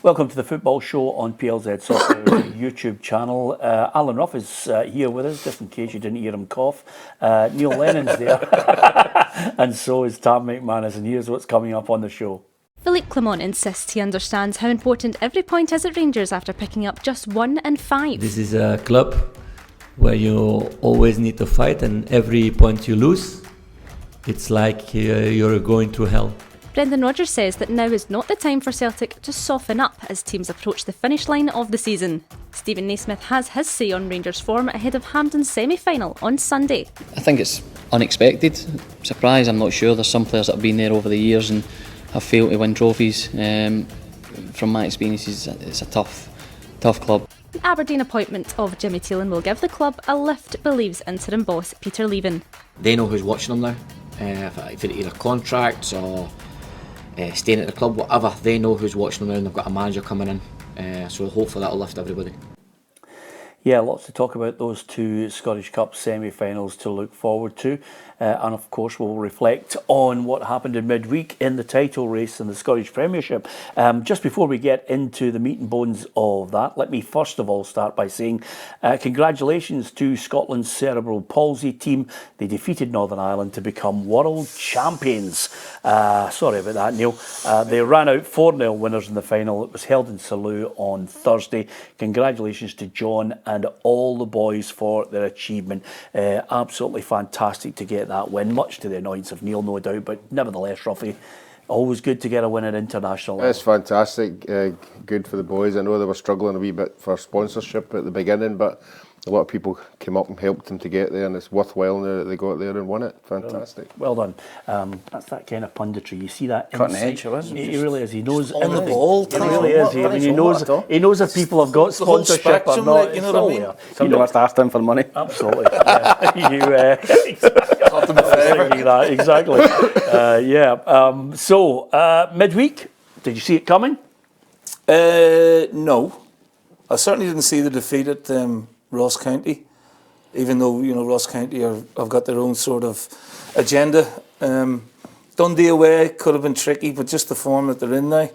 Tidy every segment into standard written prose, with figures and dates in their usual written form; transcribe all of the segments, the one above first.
Welcome to the Football Show on PLZ Soccer YouTube channel. Alan Ruff is here with us, just in case you didn't hear him cough. Neil Lennon's there, and so is Tam McManus, and here's what's coming up on the show. Philippe Clement insists he understands how important every point is at Rangers after picking up just 1 and 5. This is a club where you always need to fight, and every point you lose, it's like you're going to hell. Brendan Rodgers says that now is not the time for Celtic to soften up as teams approach the finish line of the season. Stephen Naismith has his say on Rangers' form ahead of Hampden's semi-final on Sunday. I think it's unexpected. Surprise, I'm not sure. There's some players that have been there over the years and have failed to win trophies. From my experiences, it's a tough club. The Aberdeen appointment of Jimmy Thelin will give the club a lift, believes interim boss Peter Leven. They know who's watching them now. If it's either contracts or staying at the club, whatever, they know who's watching them now, and they've got a manager coming in, so hopefully that'll lift everybody. Yeah, lots to talk about, those two Scottish Cup semi-finals to look forward to. And of course we'll reflect on what happened in midweek in the title race in the Scottish Premiership. Just before we get into the meat and bones of that, let me first of all start by saying congratulations to Scotland's cerebral palsy team. They defeated Northern Ireland to become world champions. Sorry about that, Neil. They ran out 4-0 winners in the final. It was held in Salou on Thursday. Congratulations to John and all the boys for their achievement. Absolutely fantastic to get that win, much to the annoyance of Neil, no doubt, but nevertheless, Ruffy, always good to get a win at international level. It's fantastic, good for the boys. I know they were struggling a wee bit for sponsorship at the beginning, but a lot of people came up and helped them to get there, and it's worthwhile now that they got there and won it. Fantastic. Well done. That's that kind of punditry. You see that cutting edge, isn't it? He really is. He knows on the ball. He really is. He knows if people have got sponsorship or not. Like, you know what I mean? Somebody must ask him for money. Absolutely. Exactly. So midweek, did you see it coming? No, I certainly didn't see the defeat at Ross County, even though Ross County have got their own sort of agenda. Dundee away could have been tricky, but just the form that they're in now.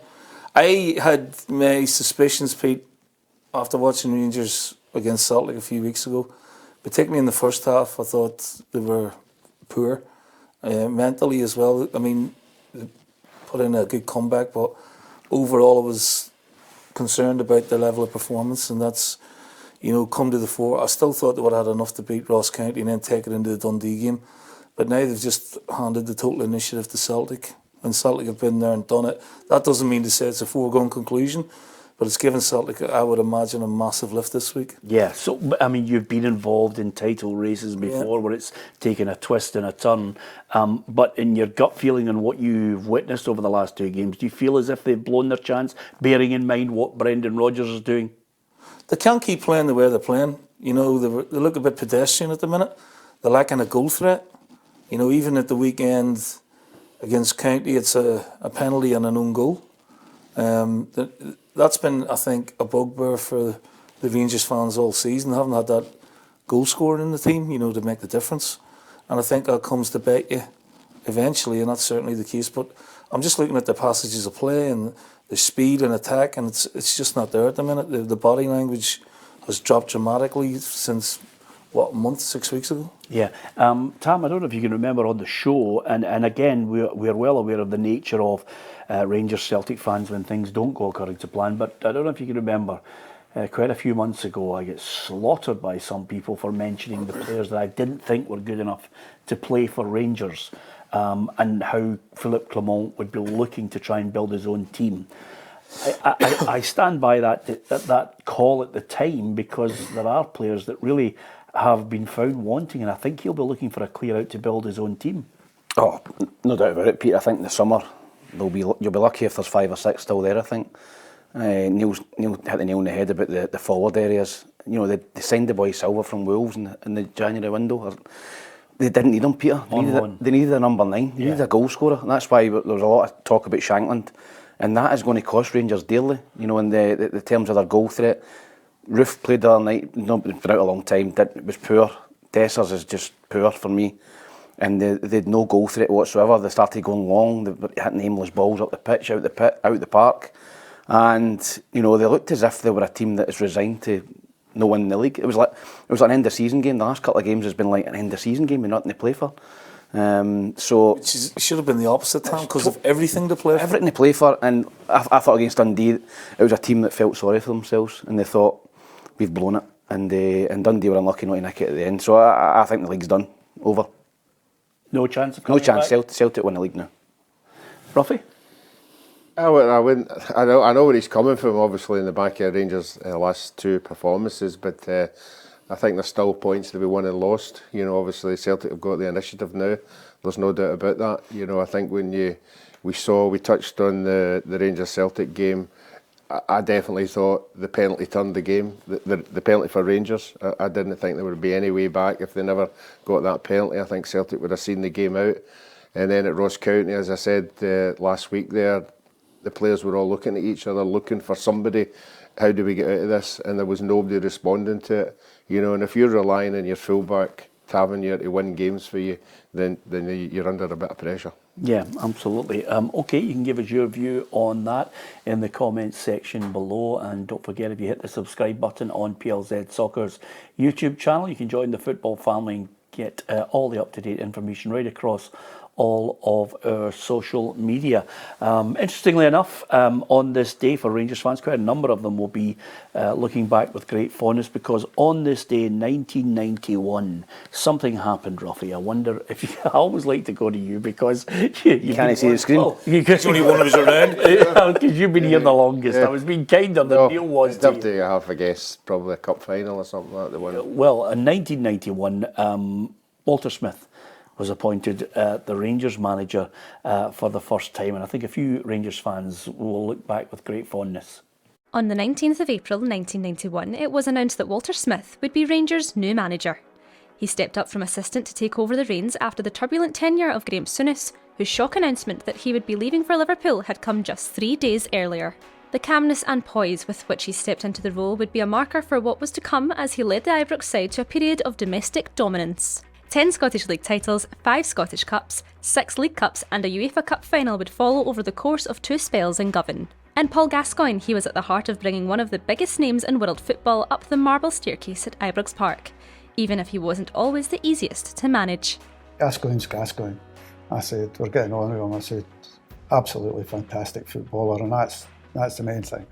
I had my suspicions, Pete, after watching Rangers against Celtic a few weeks ago, particularly in the first half. I thought they were poor mentally as well. I mean, they put in a good comeback, but overall I was concerned about their level of performance, and that's come to the fore. I still thought they would have had enough to beat Ross County and then take it into the Dundee game, but now they've just handed the total initiative to Celtic, and Celtic have been there and done it. That doesn't mean to say it's a foregone conclusion, but it's given Celtic, I would imagine, a massive lift this week. Yeah, so, I mean, you've been involved in title races before where it's taken a twist and a turn, but in your gut feeling and what you've witnessed over the last two games, do you feel as if they've blown their chance, bearing in mind what Brendan Rodgers is doing? They can't keep playing the way they're playing. They look a bit pedestrian at the minute. They're lacking a goal threat. Even at the weekend against County, it's a penalty and an own goal. That's been, I think, a bugbear for the Rangers fans all season. They haven't had that goal scorer in the team, to make the difference. And I think that comes to bite you eventually, and that's certainly the case. But I'm just looking at the passages of play and the speed and attack, and it's just not there at the minute. The body language has dropped dramatically since, a month, 6 weeks ago? Yeah. Tam, I don't know if you can remember on the show, and again, we're well aware of the nature of Rangers Celtic fans when things don't go according to plan, but I don't know if you can remember, quite a few months ago, I get slaughtered by some people for mentioning the players that I didn't think were good enough to play for Rangers. And how Philippe Clement would be looking to try and build his own team. I stand by that call at the time, because there are players that really have been found wanting, and I think he'll be looking for a clear out to build his own team. Oh, no doubt about it, Pete. I think in the summer you'll be lucky if there's 5 or 6 still there. I think Neil hit the nail on the head about the forward areas. They signed the boy Silva from Wolves in the January window. They didn't need him, Peter. They needed a number 9. They needed a goal scorer. And that's why there was a lot of talk about Shankland. And that is going to cost Rangers dearly, in the terms of their goal threat. Roof played the other night, not been out a long time. It was poor. Dessers is just poor for me. And they had no goal threat whatsoever. They started going long. They were hitting aimless balls up the pitch, out the park. And, you know, they looked as if they were a team that is resigned to no win the league. It was like an end of season game. The last couple of games has been like an end of season game with nothing to play for. Which should have been the opposite time because of everything to play for. Everything to play for. And I thought against Dundee, it was a team that felt sorry for themselves and they thought, we've blown it. And Dundee were unlucky not to nick it at the end. So I think the league's done. Over. No chance of No coming chance. back? Celtic win the league now. Ruffy? I wouldn't. I know where he's coming from. Obviously, in the back of Rangers' last two performances, but I think there's still points to be won and lost. You know, obviously Celtic have got the initiative now. There's no doubt about that. You know, I think when we touched on the Rangers Celtic game. I definitely thought the penalty turned the game. The penalty for Rangers. I didn't think there would be any way back if they never got that penalty. I think Celtic would have seen the game out. And then at Ross County, as I said last week there, the players were all looking at each other, looking for somebody. How do we get out of this? And there was nobody responding to it. You know, and if you're relying on your fullback Tavernier to win games for you, then you're under a bit of pressure. Yeah, absolutely. Okay, you can give us your view on that in the comments section below, and don't forget, if you hit the subscribe button on PLZ Soccer's YouTube channel, you can join the football family and get all the up-to-date information right across all of our social media. Interestingly enough, on this day for Rangers fans, quite a number of them will be looking back with great fondness, because on this day in 1991, something happened, Ruffy. I wonder if you, I always like to go to you because you can't see the screen. Well, It's only one of us around. because you've been here the longest. I was being kinder than Neil was. I'd have to have a guess, probably a cup final or something like that. Well, in 1991, Walter Smith was appointed the Rangers manager for the first time, and I think a few Rangers fans will look back with great fondness. On the 19th of April 1991, it was announced that Walter Smith would be Rangers' new manager. He stepped up from assistant to take over the reins after the turbulent tenure of Graham Souness, whose shock announcement that he would be leaving for Liverpool had come just 3 days earlier. The calmness and poise with which he stepped into the role would be a marker for what was to come as he led the Ibrox side to a period of domestic dominance. 10 Scottish League titles, 5 Scottish Cups, 6 League Cups and a UEFA Cup final would follow over the course of 2 spells in Goodwin. In Paul Gascoigne, he was at the heart of bringing one of the biggest names in world football up the marble staircase at Ibrox Park, even if he wasn't always the easiest to manage. Gascoigne's Gascoigne. I said, we're getting on with him. I said, absolutely fantastic footballer, and that's the main thing.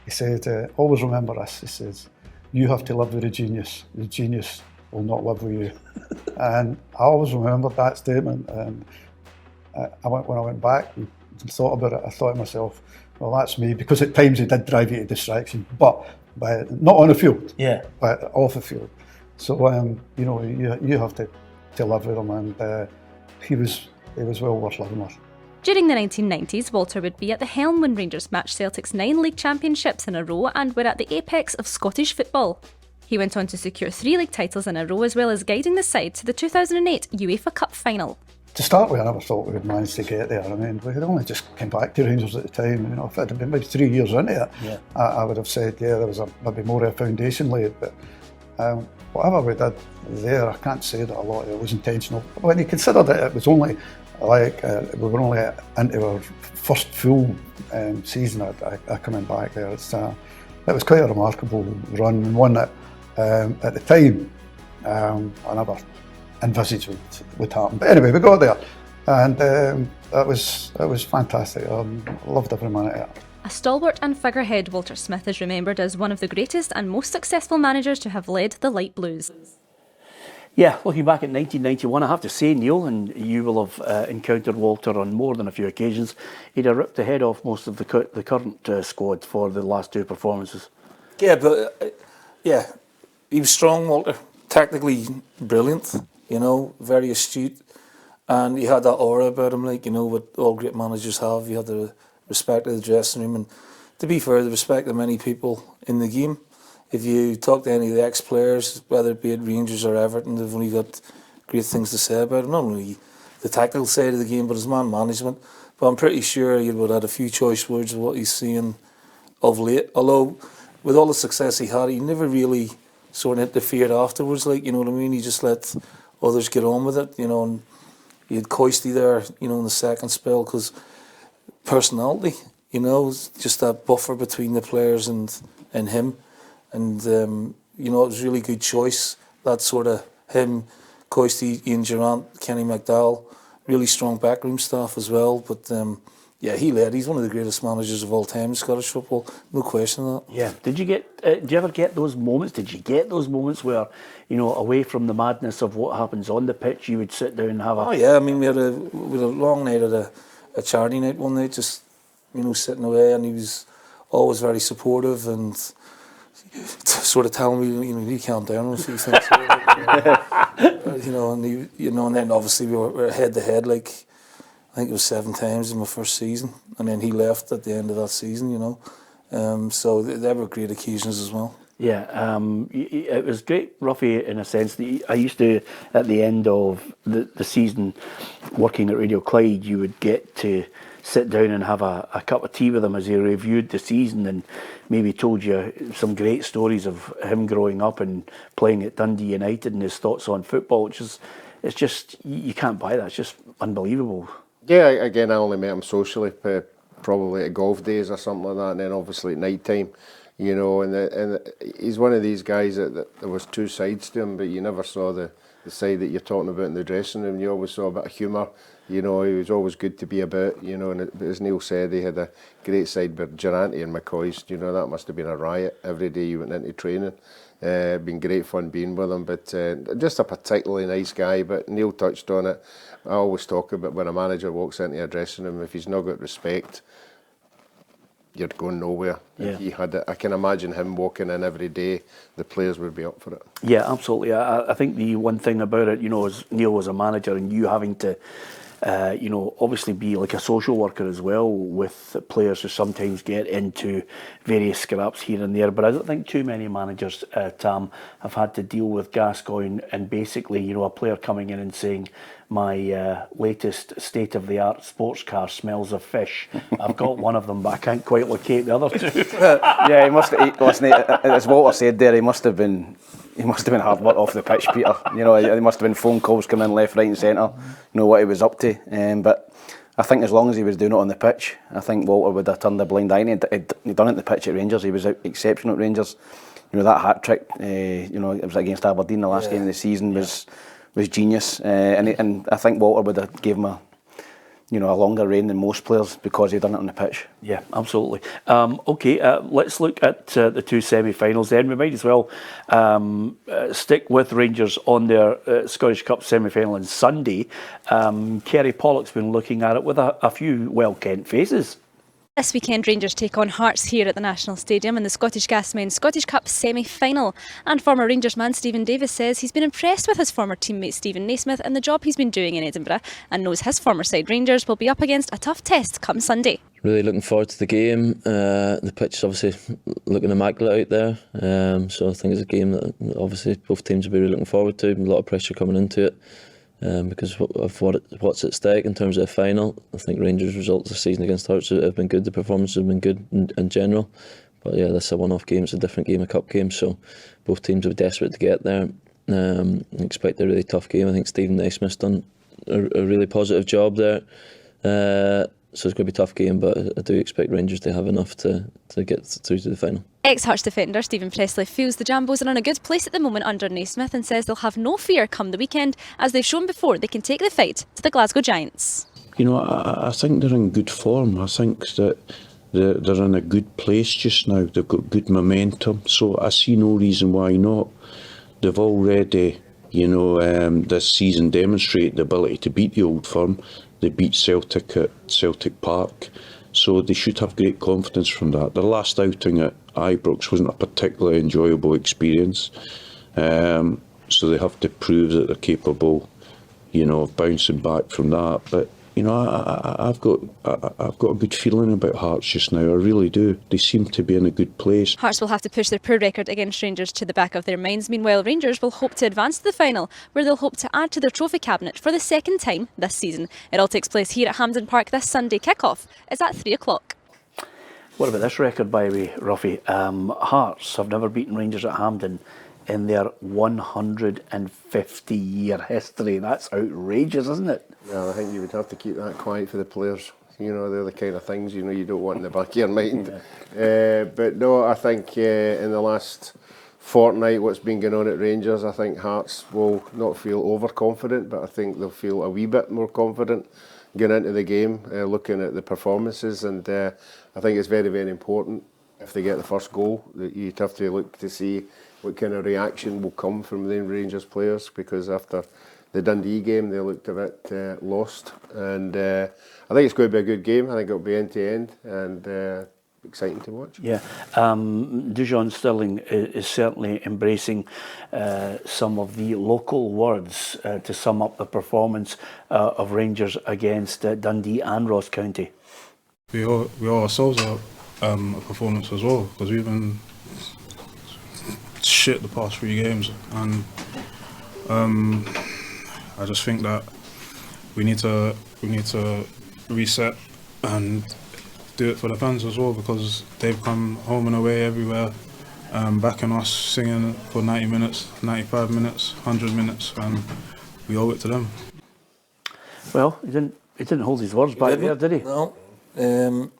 He said, always remember this. He says, you have to live with the genius. The genius will not live with you. And I always remembered that statement. And when I went back and thought about it, I thought to myself, well, that's me, because at times he did drive you to distraction, but not on the field, but off the field. So you know, you have to live with him, and he was well worth living with. During the 1990s, Walter would be at the helm when Rangers matched Celtic's 9 league championships in a row and were at the apex of Scottish football. He went on to secure 3 league titles in a row, as well as guiding the side to the 2008 UEFA Cup final. To start with, I never thought we would manage to get there. I mean, we had only just come back to Rangers at the time. You know, if it had been maybe 3 years into it, I would have said, yeah, there was maybe more of a foundation laid. But whatever we did there, I can't say that a lot of it was intentional. When you consider that it was only like we were only into our first full season of coming back there, it was quite a remarkable run, and one that at the time I never envisaged would happen. But anyway, we got there, and it was fantastic. I loved every minute of it. A stalwart and figurehead, Walter Smith is remembered as one of the greatest and most successful managers to have led the Light Blues. Yeah, looking back at 1991, I have to say, Neil, and you will have encountered Walter on more than a few occasions, he'd have ripped the head off most of the current squad for the last 2 performances. Yeah, but he was strong, Walter. Tactically brilliant, you know, very astute, and he had that aura about him, like, you know, what all great managers have. You had the respect of the dressing room, and to be fair, the respect of many people in the game. If you talk to any of the ex-players, whether it be at Rangers or Everton, they've only got great things to say about him. Not only the tactical side of the game, but his man management. But I'm pretty sure he would have had a few choice words of what he's seen of late. Although, with all the success he had, he never really sort of interfered afterwards, like, you know what I mean? He just let others get on with it, you know, and he had Coisty there, you know, in the second spell, because personality, you know, just that buffer between the players and him. And, you know, it was a really good choice. That sort of him, Coisty, Ian Durant, Kenny McDowell, really strong backroom staff as well. But yeah, he led. He's one of the greatest managers of all time in Scottish football. No question of that. Yeah. Did you ever get those moments? Did you get those moments where, you know, away from the madness of what happens on the pitch, you would sit down and have a... Oh yeah, I mean, we had a long night at a charity night one night, just, you know, sitting away, and he was always very supportive and sort of telling me, you know, you calm down a few things. You know, and and then obviously we were head to head, like, I think it was 7 times in my first season, and then he left at the end of that season, you know. So they were great occasions as well. Yeah, it was great, Ruffy, in a sense that I used to, at the end of the season, working at Radio Clyde, you would get to sit down and have a cup of tea with him as he reviewed the season and maybe told you some great stories of him growing up and playing at Dundee United and his thoughts on football, which is, it's just, you can't buy that, it's just unbelievable. Yeah, again, I only met him socially, probably at golf days or something like that, and then obviously at night time, you know, and he's one of these guys that there was two sides to him, but you never saw the side that you're talking about in the dressing room. You always saw a bit of humour, you know, he was always good to be about, you know, and as Neil said, he had a great side with Durante and McCoy's, you know, that must have been a riot every day you went into training. Been great fun being with him, but just a particularly nice guy. But Neil touched on it. I always talk about when a manager walks into a dressing room, if he's not got respect, you're going nowhere. Yeah. If he had it, I can imagine him walking in every day, the players would be up for it. Yeah, absolutely. I think the one thing about it, you know, as Neil was a manager and you having to, you know, obviously be like a social worker as well with players who sometimes get into various scraps here and there. But I don't think too many managers, Tam, have had to deal with Gascoigne and basically, you know, a player coming in and saying, my latest state-of-the-art sports car smells of fish. I've got one of them, but I can't quite locate the other two. Yeah, he must have, listen, as Walter said there, he must have been hard work off the pitch, Peter. You know, there must have been phone calls coming in left, right and centre, you know, what he was up to. But I think as long as he was doing it on the pitch, I think Walter would have turned a blind eye. He'd done it on the pitch at Rangers. He was exceptional at Rangers. You know, that hat-trick, you know, it was against Aberdeen the last game of the season, was genius. And I think Walter would have gave him a longer reign than most players because he'd done it on the pitch. Yeah, absolutely. Okay, let's look at the two semi-finals then. We might as well stick with Rangers on their Scottish Cup semi-final on Sunday. Kerry Pollock's been looking at it with a few well-kent faces. This weekend, Rangers take on Hearts here at the National Stadium in the Scottish Gasmen Scottish Cup semi-final. And former Rangers man Stephen Davis says he's been impressed with his former teammate Stephen Naismith and the job he's been doing in Edinburgh, and knows his former side Rangers will be up against a tough test come Sunday. Really looking forward to the game. The pitch is obviously looking immaculate out there, so I think it's a game that obviously both teams will be really looking forward to. A lot of pressure coming into it. Because of what's at stake in terms of the final. I think Rangers' results this season against Hearts have been good, the performances have been good in general, but yeah, this is a one-off game, it's a different game, a cup game, so both teams are desperate to get there. Expect a really tough game. I think Stephen Naismith's done a really positive job there, so it's going to be a tough game, but I do expect Rangers to have enough to get through to the final. Ex-Hearts defender Stephen Pressley feels the Jambos are in a good place at the moment under Naismith and says they'll have no fear come the weekend, as they've shown before they can take the fight to the Glasgow Giants. You know, I think they're in good form. I think that they're in a good place just now. They've got good momentum, so I see no reason why not. They've already, you know, this season demonstrated the ability to beat the Old Firm. They beat Celtic at Celtic Park, so they should have great confidence from that. Their last outing at Ibrox wasn't a particularly enjoyable experience, so they have to prove that they're capable, you know, of bouncing back from that. But you know, I've got a good feeling about Hearts just now. I really do. They seem to be in a good place. Hearts will have to push their poor record against Rangers to the back of their minds. Meanwhile, Rangers will hope to advance to the final, where they'll hope to add to their trophy cabinet for the second time this season. It all takes place here at Hampden Park this Sunday. Kick-off is at 3 o'clock. What about this record, by the way, Ruffy? Hearts have never beaten Rangers at Hampden in their 150-year history. That's outrageous, isn't it? Yeah, I think you would have to keep that quiet for the players. You know, they're the kind of things, you know, you don't want in the back of your mind. But no, I think in the last fortnight, what's been going on at Rangers, I think Hearts will not feel overconfident, but I think they'll feel a wee bit more confident going into the game, looking at the performances. And I think it's very, very important if they get the first goal that you'd have to look to see what kind of reaction will come from the Rangers players, because after the Dundee game they looked a bit lost, and I think it's going to be a good game. I think it'll be end to end and exciting to watch. Yeah, Djon Stirling is certainly embracing some of the local words to sum up the performance of Rangers against Dundee and Ross County. We owe ourselves a performance as well, because we've been shit the past 3 games, and I just think that we need to reset and do it for the fans as well, because they've come home and away everywhere, backing us, singing for 90 minutes, 95 minutes, 100 minutes, and we owe it to them. Well, he didn't hold his words back there, did he? No.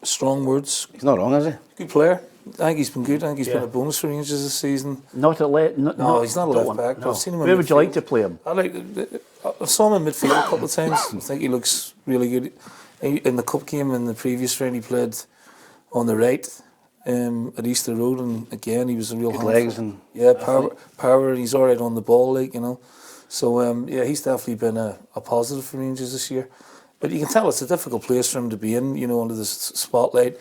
Strong words. He's not wrong, is he? Good player. I think he's been good. I think he's been a bonus for Rangers this season. Not at left. No, he's not a left back. No. I've seen him. Where would you like to play him? I saw him in midfield a couple of times. I think he looks really good. In the cup game in the previous round, he played on the right at Easter Road, and again he was a real good legs and power. And he's all right on the ball, like, you know. So he's definitely been a positive for Rangers this year. But you can tell it's a difficult place for him to be in, you know, under the spotlight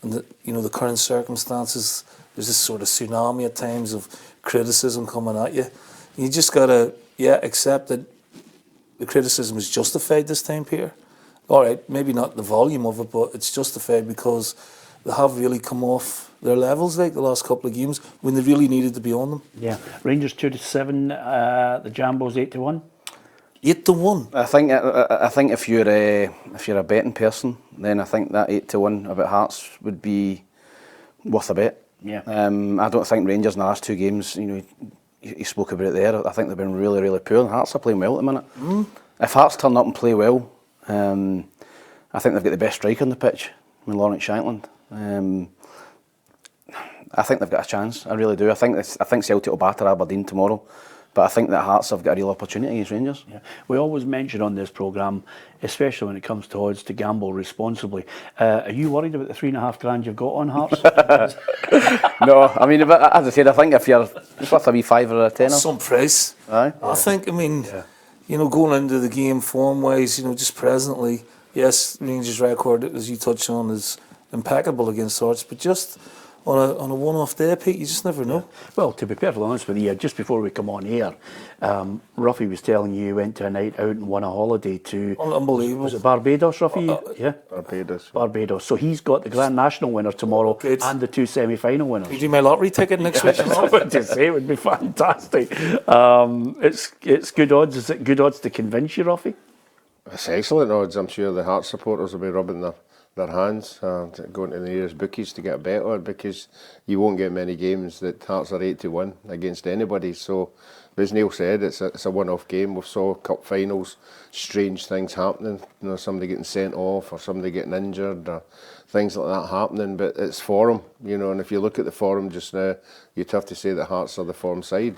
and the current circumstances. There's this sort of tsunami at times of criticism coming at you. You just gotta accept that the criticism is justified this time, Peter. All right, maybe not the volume of it, but it's justified because they have really come off their levels, like the last couple of games when they really needed to be on them. Yeah, Rangers 2-7, the Jambos 8-1. 8-1. I think if you're a betting person, then I think that 8-1 about Hearts would be worth a bet. Yeah. I don't think Rangers in the last 2 games, you know, he spoke about it there. I think they've been really, really poor. And Hearts are playing well at the minute. If Hearts turn up and play well, I think they've got the best striker on the pitch, Lawrence Shankland. I think they've got a chance. I really do. I think Celtic will batter Aberdeen tomorrow. But I think that Hearts have got a real opportunity against Rangers. Yeah. We always mention on this programme, especially when it comes to odds, to gamble responsibly. Are you worried about the $3,500 you've got on Hearts? No, I mean, as I said, I think if you're it's worth a wee 5 or a 10. Some price. Aye. I think, you know, going into the game form-wise, you know, just presently, yes, Rangers' record, as you touched on, is impeccable against Hearts, but just on a one-off day, Pete, you just never know. Yeah. Well, to be perfectly honest with you, just before we come on here, Ruffy was telling you he went to a night out and won a holiday to... Unbelievable. Was it Barbados, Ruffy? Yeah? Barbados. So he's got the Grand National winner tomorrow and the 2 semi-final winners. Can you do my lottery ticket next week? I would to say, it would be fantastic. It's good odds. Is it good odds to convince you, Ruffy? It's excellent odds. I'm sure the Hearts supporters will be rubbing their hands, going to the nearest bookies to get a bet on, because you won't get many games that Hearts are 8-1 against anybody. So, as Neil said, it's a one-off game. We saw cup finals, strange things happening. You know, somebody getting sent off or somebody getting injured or things like that happening. But it's form, you know. And if you look at the form just now, you'd have to say that Hearts are the form side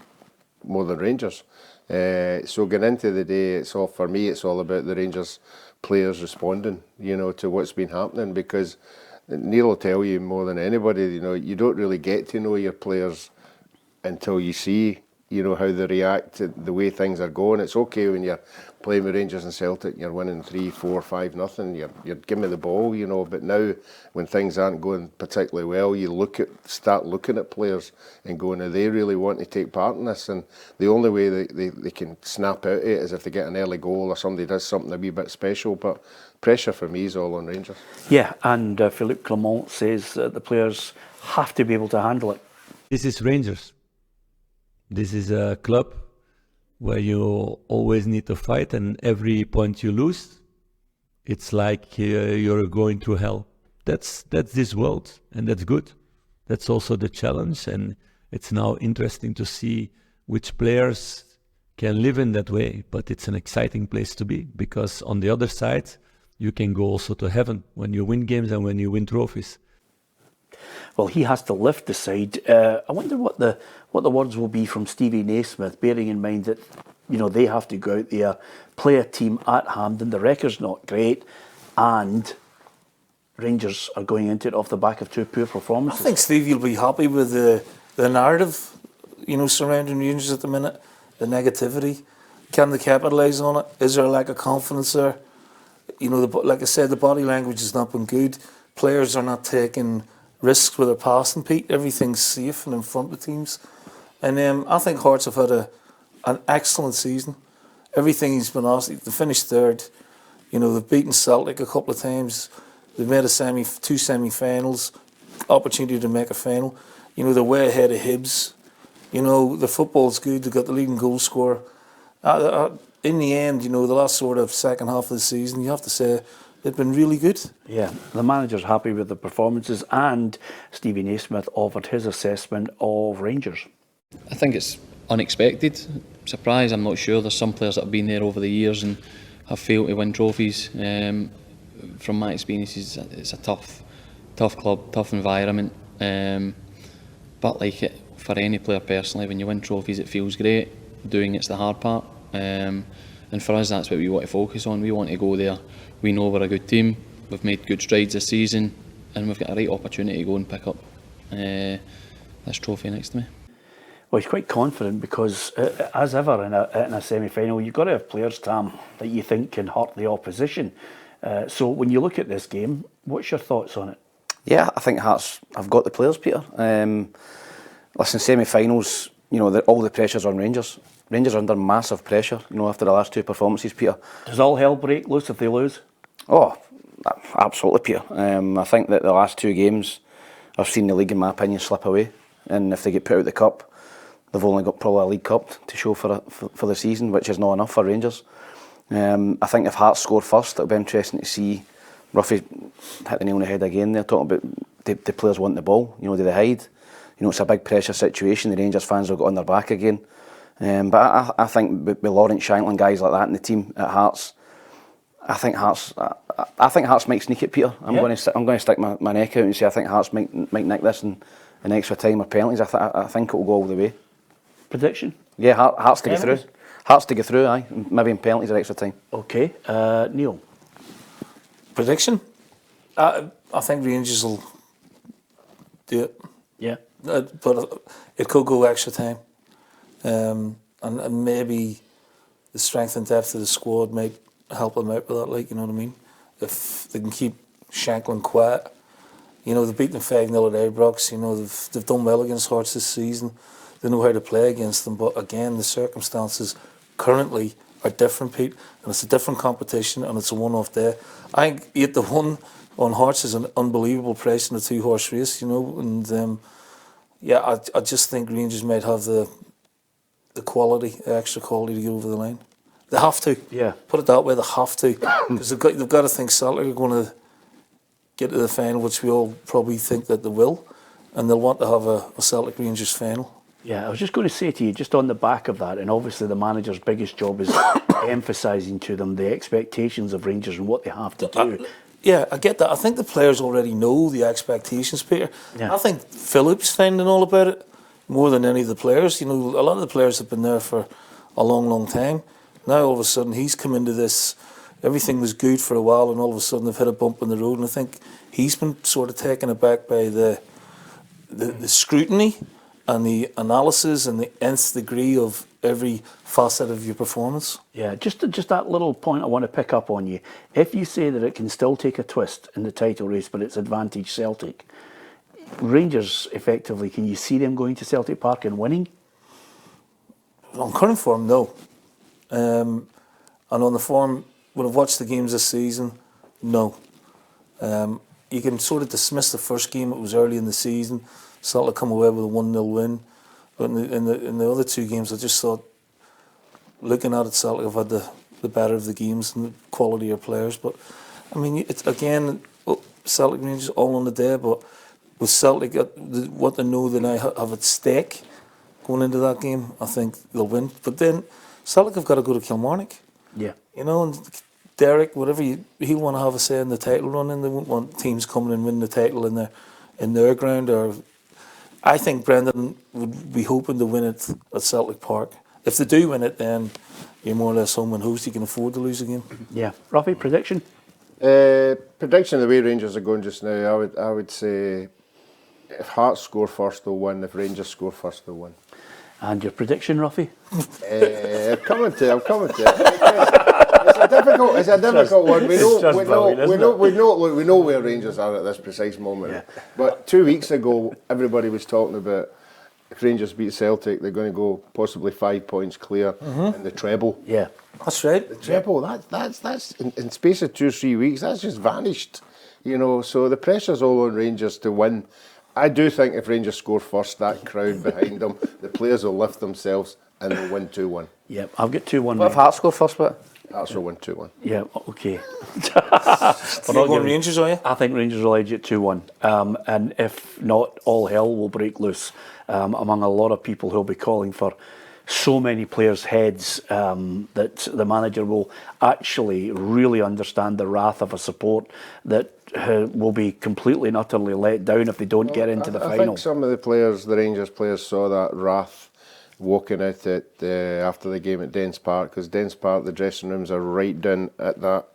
more than Rangers. So going into the day, for me, it's all about the Rangers players responding, you know, to what's been happening, because Neil will tell you more than anybody, you know, you don't really get to know your players until you see, you know, how they react to the way things are going. It's okay when you're playing with Rangers and Celtic, you're winning 3-4, 5-0, you're giving me the ball, you know, but now when things aren't going particularly well, you start looking at players and going, do they really want to take part in this? And the only way they can snap out of it is if they get an early goal or somebody does something a wee bit special. But pressure for me is all on Rangers. Yeah, and Philippe Clement says the players have to be able to handle it. This is Rangers. This is a club where you always need to fight, and every point you lose, it's like you're going through hell. That's this world, and that's good. That's also the challenge, and it's now interesting to see which players can live in that way. But it's an exciting place to be, because on the other side, you can go also to heaven when you win games and when you win trophies. Well, he has to lift the side. I wonder what the words will be from Stevie Naismith, bearing in mind that they have to go out there, play a team at Hampden. The record's not great, and Rangers are going into it off the back of 2 poor performances. I think Stevie will be happy with the narrative, surrounding Rangers at the minute, the negativity. Can they capitalise on it? Is there a lack of confidence there? Like I said, the body language has not been good. Players are not taking risks with their passing, Pete. Everything's safe and in front of teams. And I think Hearts have had an excellent season. Everything he's been asked, they finished 3rd. They've beaten Celtic a couple of times. They've made 2 semi-finals, opportunity to make a final. They're way ahead of Hibs. The football's good. They've got the leading goal scorer. In the end, the last sort of second half of the season, you have to say they've been really good. Yeah, the manager's happy with the performances, and Stevie Naismith offered his assessment of Rangers. I think it's unexpected. Surprise, I'm not sure. There's some players that have been there over the years and have failed to win trophies. From my experiences, it's a tough club, tough environment. But for any player personally, when you win trophies, it feels great. Doing it's the hard part. And for us, that's what we want to focus on. We want to go there. We know we're a good team. We've made good strides this season, and we've got a right opportunity to go and pick up this trophy next to me. Well, he's quite confident because, as ever in a semi-final, you've got to have players, Tam, that you think can hurt the opposition. So when you look at this game, what's your thoughts on it? Yeah, I think Hearts have got the players, Peter. Listen, semi-finals, all the pressure's on Rangers. Rangers are under massive pressure, after the last 2 performances, Peter. Does all hell break loose if they lose? Oh, absolutely, Peter. I think that the last 2 games, I've seen the league, in my opinion, slip away. And if they get put out the cup, they've only got probably a League Cup to show for the season, which is not enough for Rangers. I think if Hearts score first, it'll be interesting to see Ruffy hit the nail on the head again. They're talking about the players want the ball. Do they hide? It's a big pressure situation. The Rangers fans will get on their back again. But I think with Lawrence Shankland, guys like that in the team at Hearts, I think Hearts might sneak it, Peter. I'm going to stick my neck out and say I think Hearts might nick this in extra time or penalties. I think it will go all the way. Prediction? Yeah, Hearts to get through. Hearts to get through, aye. Maybe in penalties or extra time. Okay, Neil. Prediction? I think Rangers will do it. Yeah. But it could go extra time. And maybe the strength and depth of the squad might help them out with that, you know what I mean? If they can keep Shankland quiet. They've beaten 5-0 at Ibrox. They've done well against Hearts this season. They know how to play against them. But again, the circumstances currently are different, Pete. And it's a different competition and it's a one-off day. I think 8-1 on Hearts is an unbelievable price in a 2-horse race, And I just think Rangers might have the extra quality to get over the line. They have to. Yeah. Put it that way, they have to. Because they've got to think Celtic are going to get to the final, which we all probably think that they will. And they'll want to have a Celtic Rangers final. Yeah, I was just going to say to you, just on the back of that, and obviously the manager's biggest job is emphasising to them the expectations of Rangers and what they have to do. Yeah, I get that. I think the players already know the expectations, Peter. Yeah. I think Philippe's finding all about it more than any of the players. A lot of the players have been there for a long, long time. Now all of a sudden he's come into this, everything was good for a while and all of a sudden they've hit a bump in the road, and I think he's been sort of taken aback by the scrutiny and the analysis and the nth degree of every facet of your performance. Yeah, just that little point I want to pick up on you. If you say that it can still take a twist in the title race, but it's advantage Celtic, Rangers, effectively, can you see them going to Celtic Park and winning? On current form, no. And on the form, when I've watched the games this season, no. You can sort of dismiss the first game, it was early in the season. Celtic come away with a 1-0 win. But in the other 2 games, I just thought, looking at it, Celtic have had the better of the games and the quality of players. But, I mean, it's again, Celtic Rangers all on the day, but with Celtic, what they know they now have at stake going into that game, I think they'll win. But then Celtic have got to go to Kilmarnock. Yeah. And Derek, whatever he want to have a say in the title run, and they won't want teams coming and winning the title in their ground. Or I think Brendan would be hoping to win it at Celtic Park. If they do win it, then you're more or less home and host. You can afford to lose a game. Yeah, Ruffy, prediction. Prediction the way Rangers are going just now, I would say if Hearts score first, they'll win. If Rangers score first, they'll win. And your prediction, Ruffy? I'm coming to it. It's a difficult one. We know where Rangers are at this precise moment. Yeah. But 2 weeks ago, everybody was talking about if Rangers beat Celtic, they're going to go possibly 5 points clear in the treble. Yeah, that's right. The treble. That's in space of 2 or 3 weeks. That's just vanished. You know, so the pressure's all on Rangers to win. I do think if Rangers score first, that crowd behind them, the players will lift themselves and they'll win 2-1. Yep, I'll get 2-1. What if Hearts score first, but? Hearts will win 2-1. Yeah, okay. You're going Rangers, are you? I think Rangers will edge it 2-1. And if not, all hell will break loose among a lot of people who'll be calling for so many players' heads that the manager will actually really understand the wrath of a support that will be completely and utterly let down if they don't get into the final. I think some of the Rangers players saw that wrath walking out after the game at Dens Park, because Dens Park, the dressing rooms are right down at that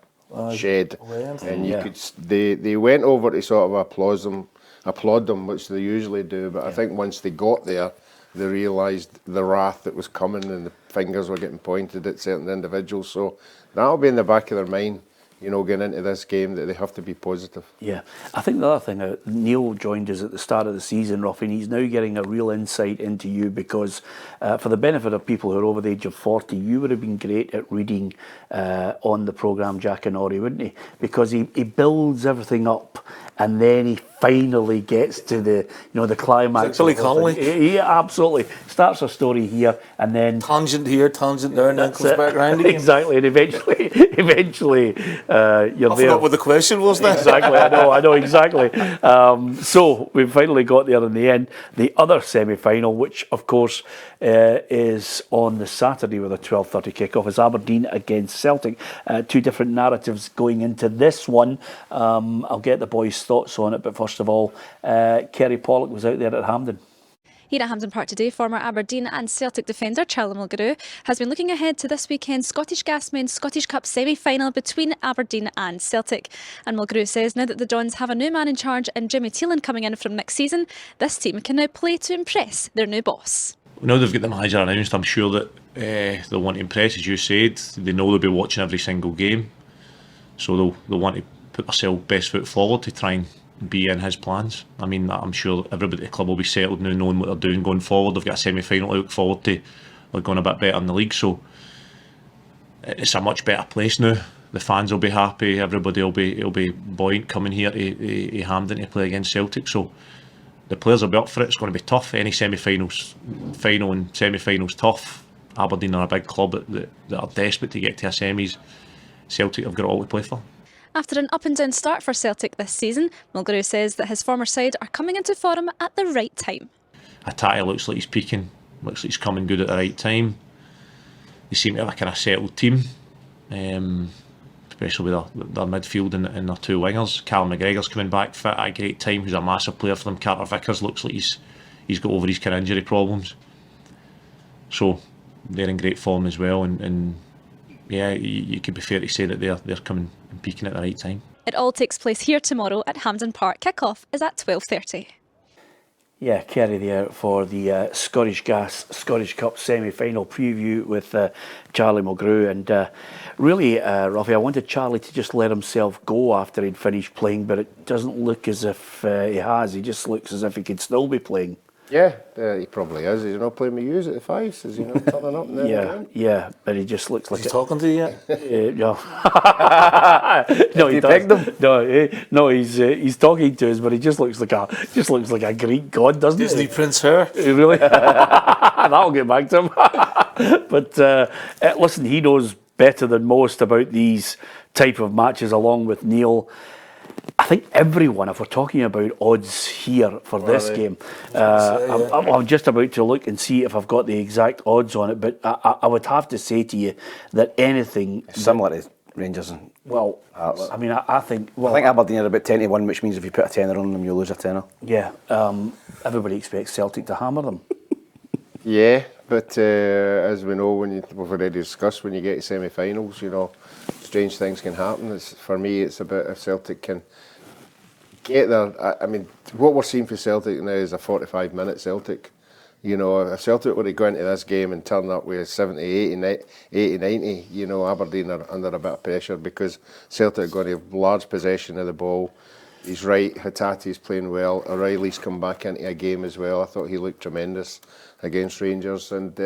shed, and you could. They went over to sort of applaud them, which they usually do. But I think once they got there, they realised the wrath that was coming, and the fingers were getting pointed at certain individuals. So that'll be in the back of their mind, you know, getting into this game, that they have to be positive. Yeah, I think the other thing, Neil joined us at the start of the season, Ruff, and he's now getting a real insight into you because for the benefit of people who are over the age of 40, you would have been great at reading on the programme Jack and Ori, wouldn't he? Because he builds everything up and then he finally gets to the climax. Billy Connolly. He absolutely starts a story here and then tangent here, tangent there, and then comes back round again. Exactly, and eventually you're there. I forgot what the question was then. Exactly, I know exactly. So we finally got there in the end. The other semi-final, which of course is on the Saturday with a 12:30 kick-off, is Aberdeen against Celtic. Two different narratives going into this one. I'll get the boys' thoughts on it, but first of all, Kerry Pollock was out there at Hampden. Here at Hampden Park today, former Aberdeen and Celtic defender Charlie Mulgrew has been looking ahead to this weekend's Scottish Gasmen's Scottish Cup semi-final between Aberdeen and Celtic. And Mulgrew says now that the Dons have a new man in charge and Jimmy Thelin coming in from next season, this team can now play to impress their new boss. Now they've got the manager announced, I'm sure that they'll want to impress, as you said. They know they'll be watching every single game, so they'll want to put themselves best foot forward to try and be in his plans. I mean, I'm sure everybody at the club will be settled now, knowing what they're doing going forward. They've got a semi-final to look forward to. They're going a bit better in the league, so it's a much better place now. The fans will be happy. Everybody will be buoyant coming here to Hampden to play against Celtic. So the players will be up for it. It's going to be tough. Any semi-finals, final and semi-finals tough. Aberdeen are a big club that are desperate to get to a semis. Celtic have got it all to play for. After an up and down start for Celtic this season, Mulgrew says that his former side are coming into form at the right time. Atati looks like he's peaking, looks like he's coming good at the right time. They seem to have a kind of settled team, especially with their midfield and their two wingers. Callum McGregor's coming back fit at a great time, who's a massive player for them. Carter Vickers looks like he's got over his kind of injury problems. So they're in great form as well, and yeah, you could be fair to say that they're coming and peaking at the right time. It all takes place here tomorrow at Hampden Park. Kick-off is at 12:30. Yeah, Kerry there for the Scottish Cup semi-final preview with Charlie Mulgrew. And really, Ruffy, I wanted Charlie to just let himself go after he'd finished playing, but it doesn't look as if he has. He just looks as if he could still be playing. Yeah, he probably is. He's not playing with yous at the fives. Is he not turning up? Yeah, but he just looks like. Is he talking to you yet? No. No, he doesn't. No, he's talking to us, but he just looks like a Greek god, doesn't he? Disney Prince Her. Really? That'll get back to him. But listen, he knows better than most about these type of matches, along with Neil. I think everyone, if we're talking about odds here for this game, I'm just about to look and see if I've got the exact odds on it, but I would have to say to you that anything... Similar to Rangers and Well, Hearts. I mean, I think... Well, I think Aberdeen are about 10-1, which means if you put a tenner on them, you lose a tenner. Yeah, everybody expects Celtic to hammer them. Yeah, but as we know, we've already discussed, when you get to semi-finals, you know, strange things can happen. For me, it's about if Celtic can get there. I mean, what we're seeing for Celtic now is a 45-minute Celtic. You know, if Celtic were to go into this game and turn up with 70, 80, 90, you know, Aberdeen are under a bit of pressure because Celtic are going to have large possession of the ball. He's right, Hatate's playing well. O'Reilly's come back into a game as well. I thought he looked tremendous against Rangers. And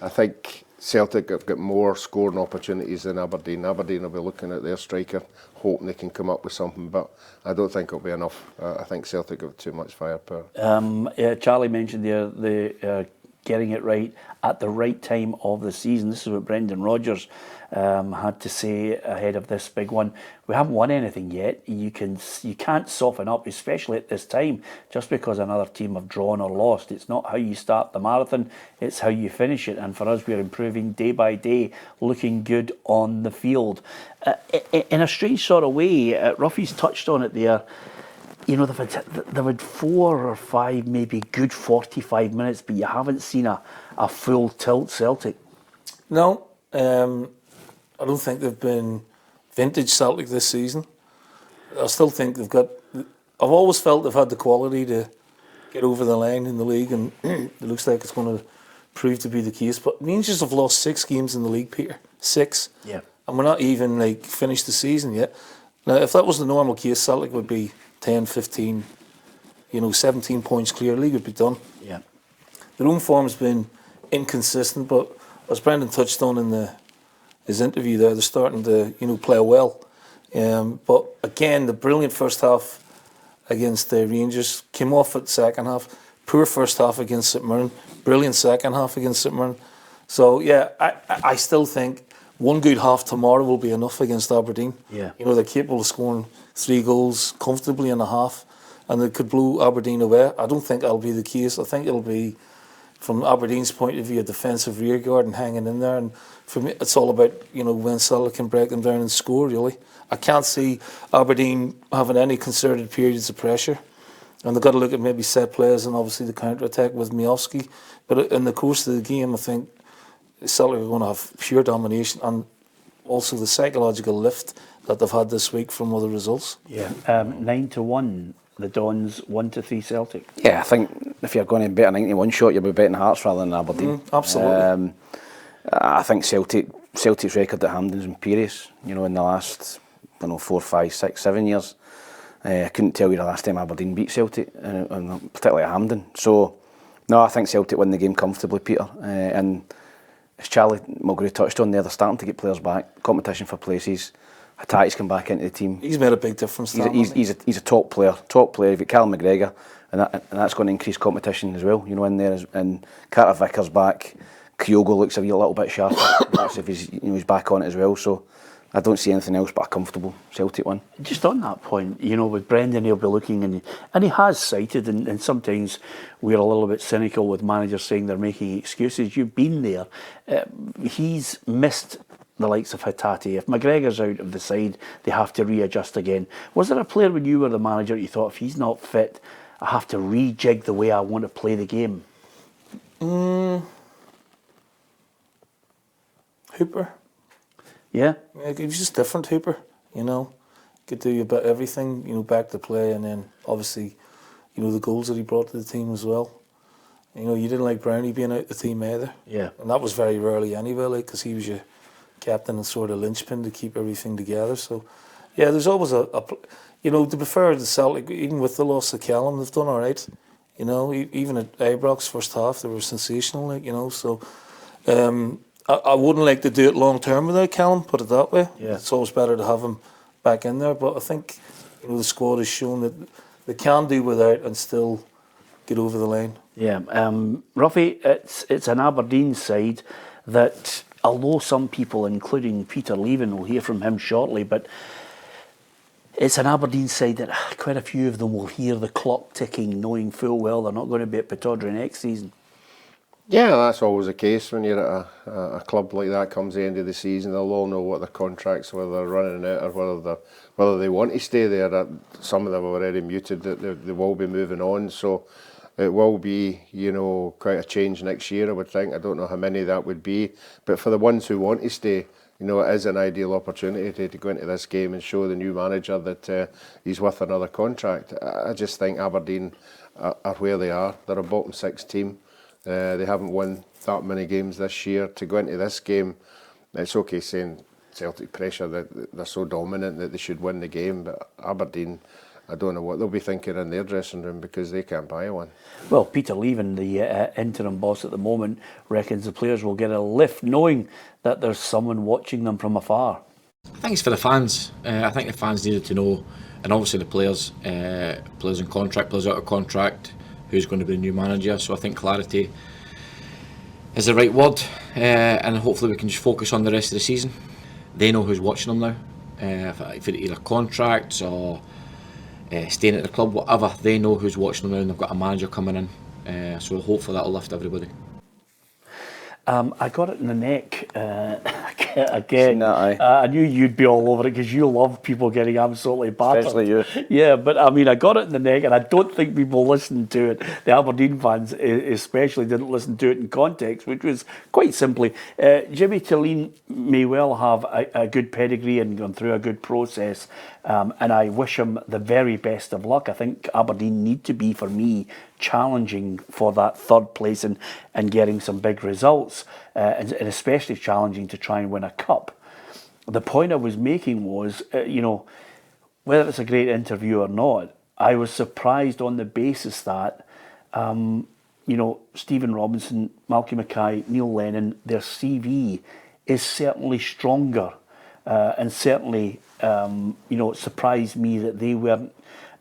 I think Celtic have got more scoring opportunities than Aberdeen. Aberdeen will be looking at their striker, hoping they can come up with something, but I don't think it'll be enough. I think Celtic have too much firepower. Yeah, Charlie mentioned the getting it right at the right time of the season. This is what Brendan Rodgers had to say ahead of this big one. We haven't won anything yet. You can't soften up, especially at this time, just because another team have drawn or lost. It's not how you start the marathon, it's how you finish it. And for us, we're improving day by day, looking good on the field. In a strange sort of way, Ruffy's touched on it there. You know, they've had 4 or 5, maybe good 45 minutes, but you haven't seen a full tilt Celtic. No, I don't think they've been vintage Celtic this season. I still think they've got... I've always felt they've had the quality to get over the line in the league, and it looks like it's going to prove to be the case. But Rangers have lost 6 games in the league, Peter. 6. Yeah. And we're not even finished the season yet. Now, if that was the normal case, Celtic would be 10, 15, 17 points clear. The league would be done. Yeah. Their own form's been inconsistent, but as Brendan touched on in his interview there, they're starting to play well. But again, the brilliant first half against the Rangers came off at the second half. Poor first half against St Mirren. Brilliant second half against St Mirren. So yeah, I still think one good half tomorrow will be enough against Aberdeen. Yeah. They're capable of scoring 3 goals comfortably in a half, and they could blow Aberdeen away. I don't think that'll be the case. I think it'll be, from Aberdeen's point of view, a defensive rearguard and hanging in there. And for me, it's all about when Celtic can break them down and score. Really, I can't see Aberdeen having any concerted periods of pressure, and they've got to look at maybe set plays and obviously the counter attack with Miovski. But in the course of the game, I think Celtic are going to have pure domination, and also the psychological lift that they've had this week from other results. Yeah. 9-1. The Dons, 1-3 Celtic. Yeah, I think if you're going to bet a 91 shot, you'll be betting Hearts rather than Aberdeen. Absolutely. I think Celtic's record at Hampden's imperious. In the last 4, 5, 6, 7 years, I couldn't tell you the last time Aberdeen beat Celtic, and particularly at Hampden. So, no, I think Celtic win the game comfortably, Peter. And as Charlie Mulgrew touched on there, they're starting to get players back. Competition for places. Hatate's come back into the team. He's made a big difference. He's a top player. You've got Callum McGregor, and that's going to increase competition as well. In there, and Carter Vickers back. Kyogo looks a little bit sharper. That's if he's back on it as well. So I don't see anything else but a comfortable Celtic one. Just on that point, with Brendan, he'll be looking, and he has cited, and sometimes we're a little bit cynical with managers saying they're making excuses. You've been there. He's missed the likes of Hatate. If McGregor's out of the side, they have to readjust again. Was there a player when you were the manager you thought, if he's not fit, I have to rejig the way I want to play the game? Hooper. Yeah? He was just different, Hooper. Could do a bit of everything, back to play, and then obviously, the goals that he brought to the team as well. You didn't like Brownie being out the team either. Yeah. And that was very rarely anyway, because he was your captain and sort of linchpin to keep everything together. So, yeah, there's always to be fair to Celtic, even with the loss of Callum, they've done all right. Even at Ibrox first half, they were sensational, So, I wouldn't like to do it long term without Callum, put it that way. Yeah. It's always better to have him back in there. But I think the squad has shown that they can do without and still get over the line. Yeah, Ruffy, it's an Aberdeen side that, although some people, including Peter Leven, will hear from him shortly, but it's an Aberdeen side that quite a few of them will hear the clock ticking, knowing full well they're not going to be at Pittodrie next season. Yeah, that's always the case when you're at a club like that. Comes the end of the season, they'll all know what their contracts, whether they're running out or whether they want to stay there. Some of them have already muted that they will be moving on, so it will be, you know, quite a change next year, I would think. I don't know how many that would be, but for the ones who want to stay, you know, it is an ideal opportunity to go into this game and show the new manager that he's worth another contract. I just think Aberdeen are where they are. They're a bottom six team. They haven't won that many games this year. To go into this game, it's okay saying Celtic pressure that they're so dominant that they should win the game, but Aberdeen, I don't know what they'll be thinking in their dressing room because they can't buy one. Well, Peter Leaven, the interim boss at the moment, reckons the players will get a lift knowing that there's someone watching them from afar. I think it's for the fans. I think the fans needed to know, and obviously the players in contract, players out of contract, who's going to be the new manager. So I think clarity is the right word, and hopefully we can just focus on the rest of the season. They know who's watching them now. If it's either contracts or staying at the club, whatever, they know who's watching them now, and they've got a manager coming in. So hopefully that'll lift everybody. I got it in the neck again. I knew you'd be all over it because you love people getting absolutely battered. Especially you. Yeah, but I mean, I got it in the neck, and I don't think people listened to it. The Aberdeen fans especially didn't listen to it in context, which was quite simply, Jimmy Thelin may well have a good pedigree and gone through a good process, and I wish him the very best of luck. I think Aberdeen need to be, for me, challenging for that third place and getting some big results, and especially challenging to try and win a cup. The point I was making was, you know, whether it's a great interview or not, I was surprised on the basis that, you know, Stephen Robinson, Malky Mackay, Neil Lennon, their CV is certainly stronger, and certainly, you know, it surprised me that they weren't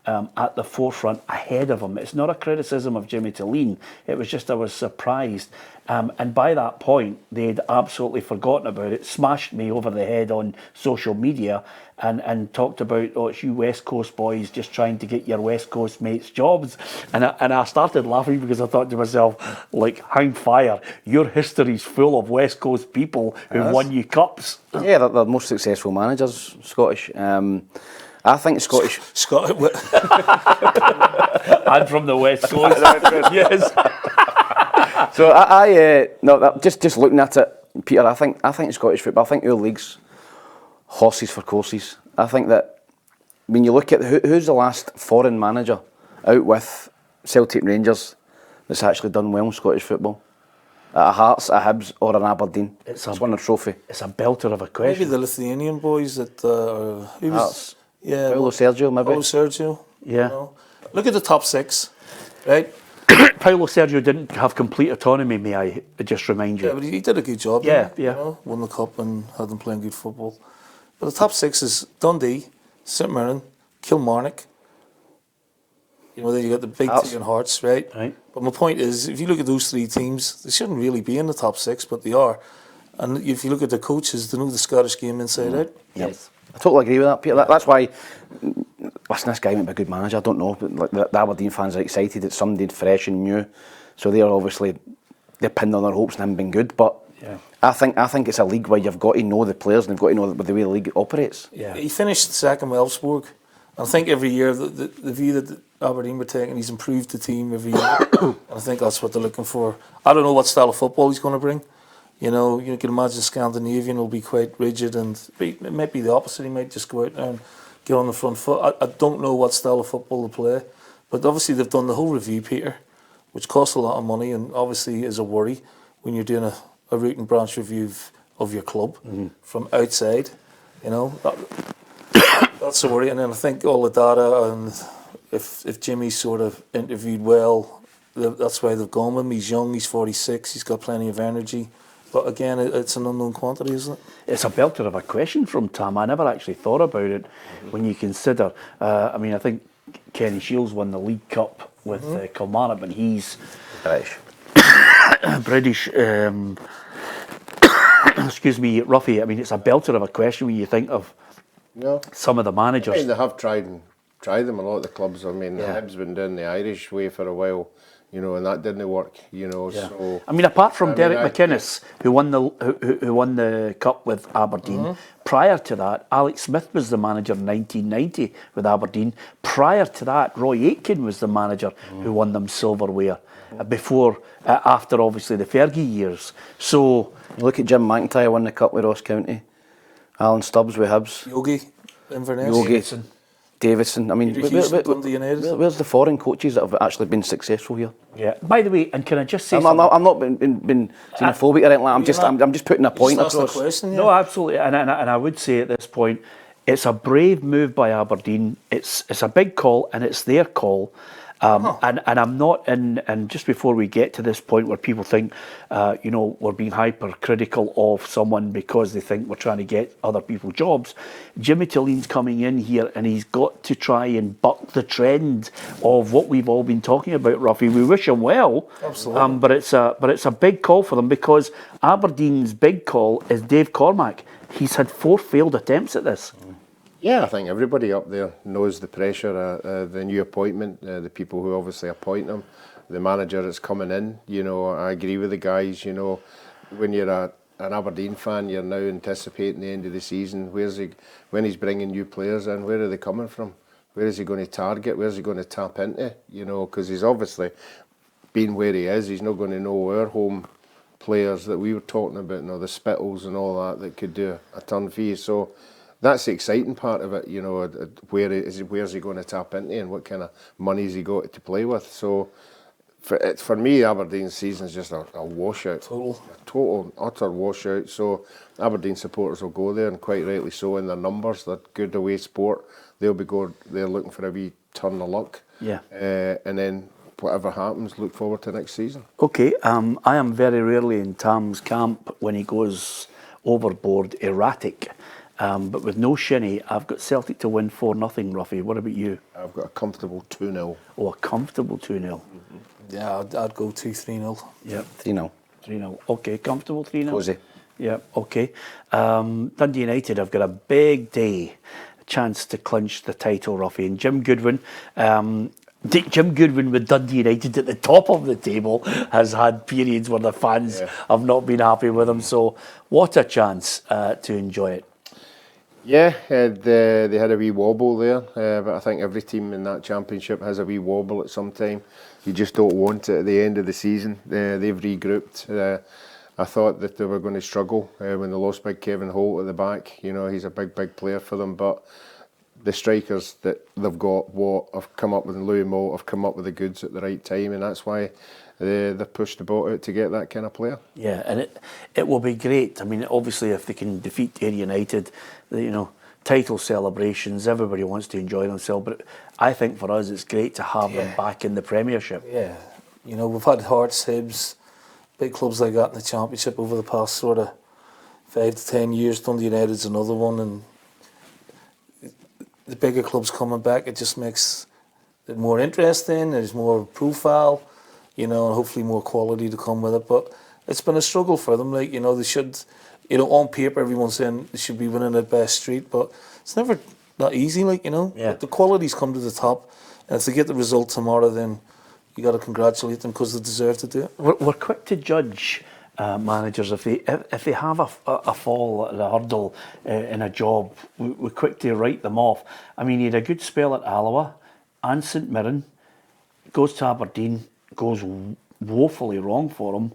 at the forefront ahead of him. It's not a criticism of Jimmy Thelin, it was just I was surprised. And by that point, they'd absolutely forgotten about it, smashed me over the head on social media and talked about, oh, it's you West Coast boys just trying to get your West Coast mates jobs. And I started laughing because I thought to myself, like, hang fire, your history's full of West Coast people who've won you cups. Yeah, they're the most successful managers, Scottish. I think Scottish... I'm from the West Coast. Yes. So just looking at it, Peter, I think Scottish football, I think your league's horses for courses. I think that when you look at who's the last foreign manager out with Celtic Rangers that's actually done well in Scottish football? At a Hearts, a Hibs or an Aberdeen. It's won a trophy. It's a belter of a question. Maybe the Lithuanian boys that Hearts. Yeah, Paulo Sergio, maybe. Paulo Sergio. Yeah. You know. Look at the top six, right? Paulo Sergio didn't have complete autonomy, may I just remind you? Yeah, but he did a good job. Yeah, You know, won the cup and had them playing good football. But the top six is Dundee, St Mirren, Kilmarnock. You know, then you got the big three and Hearts, right? But my point is, if you look at those three teams, they shouldn't really be in the top six, but they are. And if you look at the coaches, they know the Scottish game inside out. Yes. I totally agree with that, Peter. That's why, listen, this guy might be a good manager, I don't know, but like the Aberdeen fans are excited that somebody fresh and new, so they're obviously, they're pinned on their hopes and him being good, but I think it's a league where you've got to know the players and you've got to know the way the league operates. Yeah. He finished second with Elfsborg. I think every year the view that Aberdeen were taking, he's improved the team every year. And I think that's what they're looking for. I don't know what style of football he's going to bring. You know, you can imagine Scandinavian will be quite rigid, and it might be the opposite. He might just go out there and get on the front foot. I don't know what style of football to play, but obviously they've done the whole review, Peter, which costs a lot of money and obviously is a worry when you're doing a root and branch review of your club from outside. You know, that's a worry. And then I think all the data, and if Jimmy's sort of interviewed well, that's why they've gone with him. He's young, he's 46, he's got plenty of energy. But again, it's an unknown quantity, isn't it? It's a belter of a question from Tam. I never actually thought about it when you consider. I mean, I think Kenny Shields won the League Cup with Kilmarnock, but he's British. British. Excuse me, Ruffy. I mean, it's a belter of a question when you think of some of the managers. I mean, they have tried them a lot of the clubs. I mean, Hibs been doing the Irish way for a while. and that didn't work, So I mean, apart from Derek I- McInnes, who won the cup with Aberdeen, prior to that, Alex Smith was the manager in 1990 with Aberdeen. Prior to that, Roy Aitken was the manager who won them silverware. After obviously the Fergie years. So look at Jim McIntyre won the cup with Ross County. Alan Stubbs with Hibs. Yogi Inverness. Yogi Davidson. I mean, where's the foreign coaches that have actually been successful here? Yeah. By the way, and can I just say I'm not being xenophobic or anything like that. I'm just putting a point across. Question, No, absolutely. And I would say at this point, it's a brave move by Aberdeen. It's a big call, and it's their call. And I'm not in, and just before we get to this point where people think, we're being hypercritical of someone because they think we're trying to get other people jobs. Jimmy Thelin coming in here, and he's got to try and buck the trend of what we've all been talking about, Ruffy. We wish him well. Absolutely. But it's a big call for them, because Aberdeen's big call is Dave Cormack. He's had 4 failed attempts at this. Yeah, I think everybody up there knows the pressure, the new appointment, the people who obviously appoint them, the manager that's coming in. I agree with the guys. When you're an Aberdeen fan, you're now anticipating the end of the season. When he's bringing new players in, where are they coming from? Where is he going to target? Where's he going to tap into? Because he's obviously been where he is. He's not going to know our home players that we were talking about, the Spittles and all that could do a turn for you. So that's the exciting part of it, where's he going to tap into and what kind of money has he got to play with. So for me, Aberdeen's season is just a washout. Total, utter washout. So Aberdeen supporters will go there, and quite rightly so, in their numbers. They're good away sport. They'll be they're looking for a wee turn of luck. Yeah. And then whatever happens, look forward to next season. Okay, I am very rarely in Tam's camp when he goes overboard erratic. But with no shinny, I've got Celtic to win 4-0, Ruffy. What about you? I've got a comfortable 2-0. Oh, a comfortable 2-0. Yeah, I'd go 2-3-0. Yeah. 3-0. 3-0. Okay, comfortable 3-0. Cozy. Yeah, okay. Dundee United have got a big day, a chance to clinch the title, Ruffy. And Jim Goodwin, with Dundee United at the top of the table, has had periods where the fans have not been happy with him. So what a chance to enjoy it. Yeah, they had a wee wobble there, but I think every team in that championship has a wee wobble at some time. You just don't want it at the end of the season. They've regrouped. I thought that they were going to struggle when they lost big Kevin Holt at the back. He's a big player for them, but the strikers that they've got, have come up with, Louis Moult have come up with the goods at the right time, and that's why they've pushed the boat out to get that kind of player. Yeah, and it will be great. I mean, obviously, if they can defeat Ayr United, title celebrations, everybody wants to enjoy themselves. But I think for us, it's great to have them back in the Premiership. Yeah, we've had Hearts, Hibs, big clubs like that in the Championship over the past sort of 5 to 10 years. Dundee United's another one, and the bigger clubs coming back, it just makes it more interesting. There's more profile, and hopefully more quality to come with it. But it's been a struggle for them. They should, on paper, everyone's saying they should be winning at Best Street, but it's never that easy. The quality's come to the top, and if they get the result tomorrow, then you got to congratulate them because they deserve to do it. We're quick to judge managers if they have a fall at a hurdle in a job. We're quick to write them off. I mean, he had a good spell at Alloa and St Mirren, goes to Aberdeen, goes woefully wrong for him.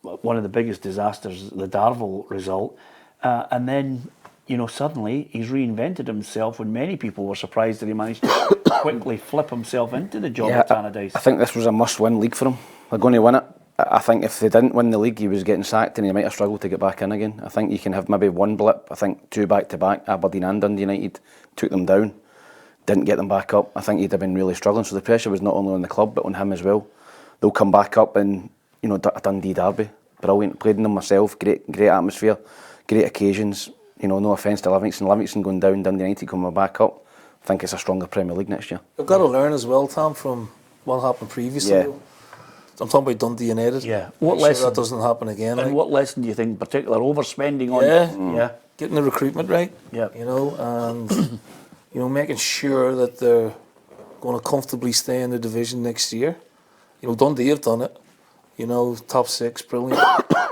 One of the biggest disasters, the Darvel result, and then suddenly he's reinvented himself when many people were surprised that he managed to quickly flip himself into the job at Tannadice. I think this was a must-win league for him. They're going to win it. I think if they didn't win the league, he was getting sacked and he might have struggled to get back in again. I think you can have maybe one blip. I think 2 back-to-back, Aberdeen and Dundee United, took them down, didn't get them back up. I think he'd have been really struggling. So the pressure was not only on the club, but on him as well. They'll come back up in, a Dundee derby. Brilliant. Played in them myself. Great atmosphere. Great occasions. No offence to Livingston. Livingston going down, Dundee United coming back up. I think it's a stronger Premier League next year. They've got to learn as well, Tom, from what happened previously. Yeah. I'm talking about Dundee United. Yeah. What lesson that doesn't happen again? And what lesson do you think in particular? Overspending on Yeah. Getting the recruitment right. Yeah. And making sure that they're going to comfortably stay in the division next year. Dundee have done it. Top 6, brilliant.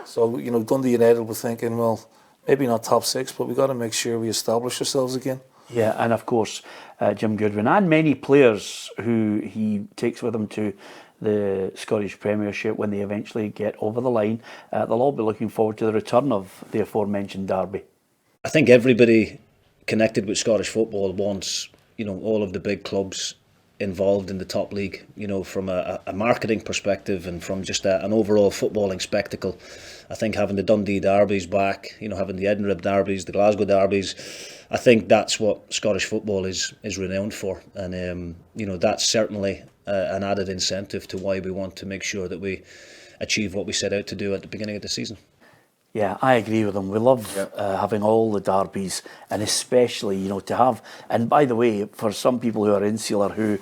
So, Dundee United were thinking, well, maybe not top 6, but we've got to make sure we establish ourselves again. Yeah, and of course, Jim Goodwin and many players who he takes with him to the Scottish Premiership when they eventually get over the line, they'll all be looking forward to the return of the aforementioned derby. I think everybody connected with Scottish football wants, all of the big clubs involved in the top league, from a marketing perspective and from just an overall footballing spectacle. I think having the Dundee derbies back, having the Edinburgh derbies, the Glasgow derbies, I think that's what Scottish football is renowned for. And, that's certainly an added incentive to why we want to make sure that we achieve what we set out to do at the beginning of the season. Yeah, I agree with them. We love having all the derbies, and especially, to have, and by the way, for some people who are insular, who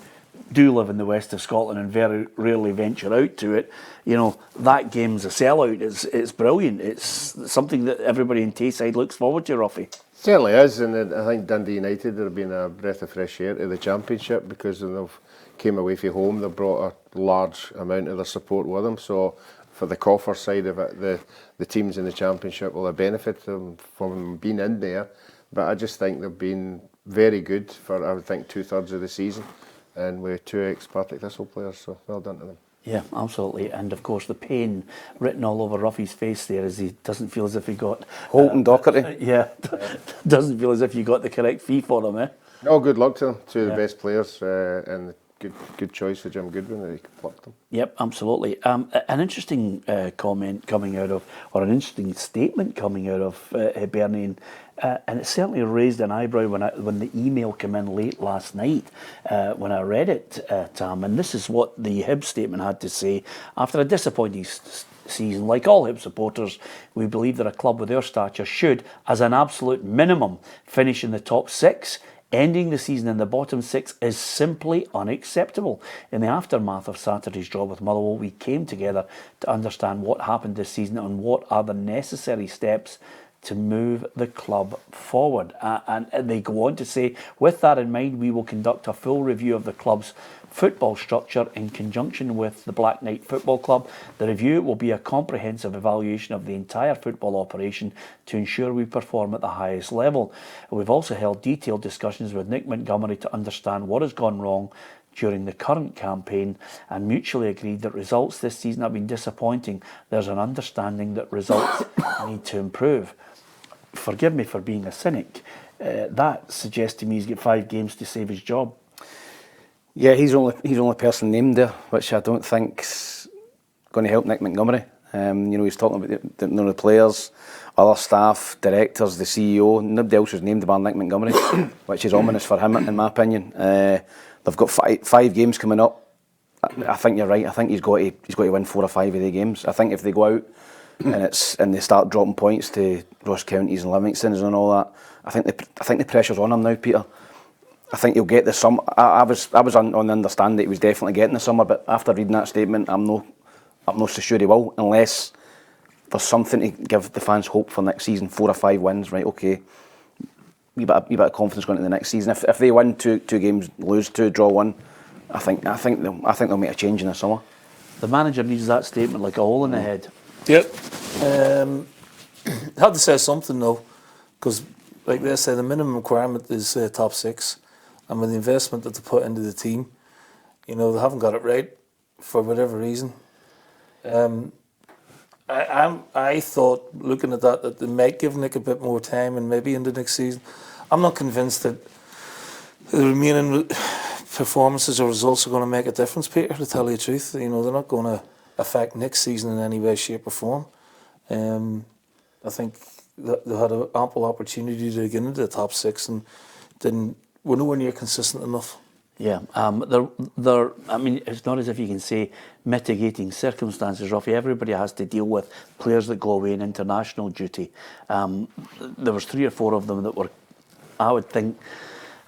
do live in the west of Scotland and very rarely venture out to it, that game's a sellout. It's brilliant. It's something that everybody in Tayside looks forward to, Ruffy. Certainly is, and I think Dundee United have been a breath of fresh air to the Championship because they've came away from home. They brought a large amount of their support with them, so for the coffer side of it, the teams in the Championship will have benefited from being in there. But I just think they've been very good for, I would think, 2/3 of the season, and with 2 ex-Partick Thistle players, so well done to them. Yeah, absolutely. And of course, the pain written all over Ruffy's face there as he doesn't feel as if he got... Holt and Docherty. Yeah, doesn't feel as if you got the correct fee for them, eh? No, good luck to them. 2 of the best players, and good choice for Jim Goodwin that he plucked them. Yep, absolutely. An interesting comment coming out of, or an interesting statement coming out of Hibernian, and it certainly raised an eyebrow when the email came in late last night when I read it, Tam. And this is what the Hib statement had to say. After a disappointing season, like all Hib supporters, we believe that a club with their stature should, as an absolute minimum, finish in the top 6. Ending the season in the bottom 6 is simply unacceptable. In the aftermath of Saturday's draw with Motherwell, we came together to understand what happened this season and what are the necessary steps to move the club forward. And they go on to say, with that in mind, we will conduct a full review of the club's football structure in conjunction with the Black Knight Football Club. The review will be a comprehensive evaluation of the entire football operation to ensure we perform at the highest level. We've also held detailed discussions with Nick Montgomery to understand what has gone wrong during the current campaign and mutually agreed that results this season have been disappointing. There's an understanding that results need to improve. Forgive me for being a cynic. That suggests to me he's got 5 games to save his job. Yeah, he's the only person named there, which I don't think's going to help Nick Montgomery. He's talking about the players, other staff, directors, the CEO. Nobody else was named bar Nick Montgomery, which is ominous for him, in my opinion. They've got 5 games coming up. I think you're right. I think he's got to win 4 or 5 of the games. I think if they go out and they start dropping points to Ross Counties and Livingstons and all that, I think the pressure's on him now, Peter. I think he'll get the summer. I was on the understanding that he was definitely getting the summer, but after reading that statement, I'm not so sure he will, unless there's something to give the fans hope for next season. 4 or 5 wins, right? Okay, wee bit of confidence going into the next season. If they win 2 games, lose 2, draw 1, I think they'll make a change in the summer. The manager needs that statement like a hole in the head. Yep. Had to say something though, because like they say, the minimum requirement is top 6. And with the investment that they put into the team, they haven't got it right for whatever reason. I thought, looking at that they might give Nick a bit more time and maybe in the next season. I'm not convinced that the remaining performances or results are going to make a difference, Peter, to tell you the truth. They're not going to affect next season in any way, shape or form. I think that they had an ample opportunity to get into the top 6 and we're nowhere near consistent enough. Yeah, I mean, it's not as if you can say mitigating circumstances, Ruffy. Everybody has to deal with players that go away in international duty. There was 3 or 4 of them that were, I would think,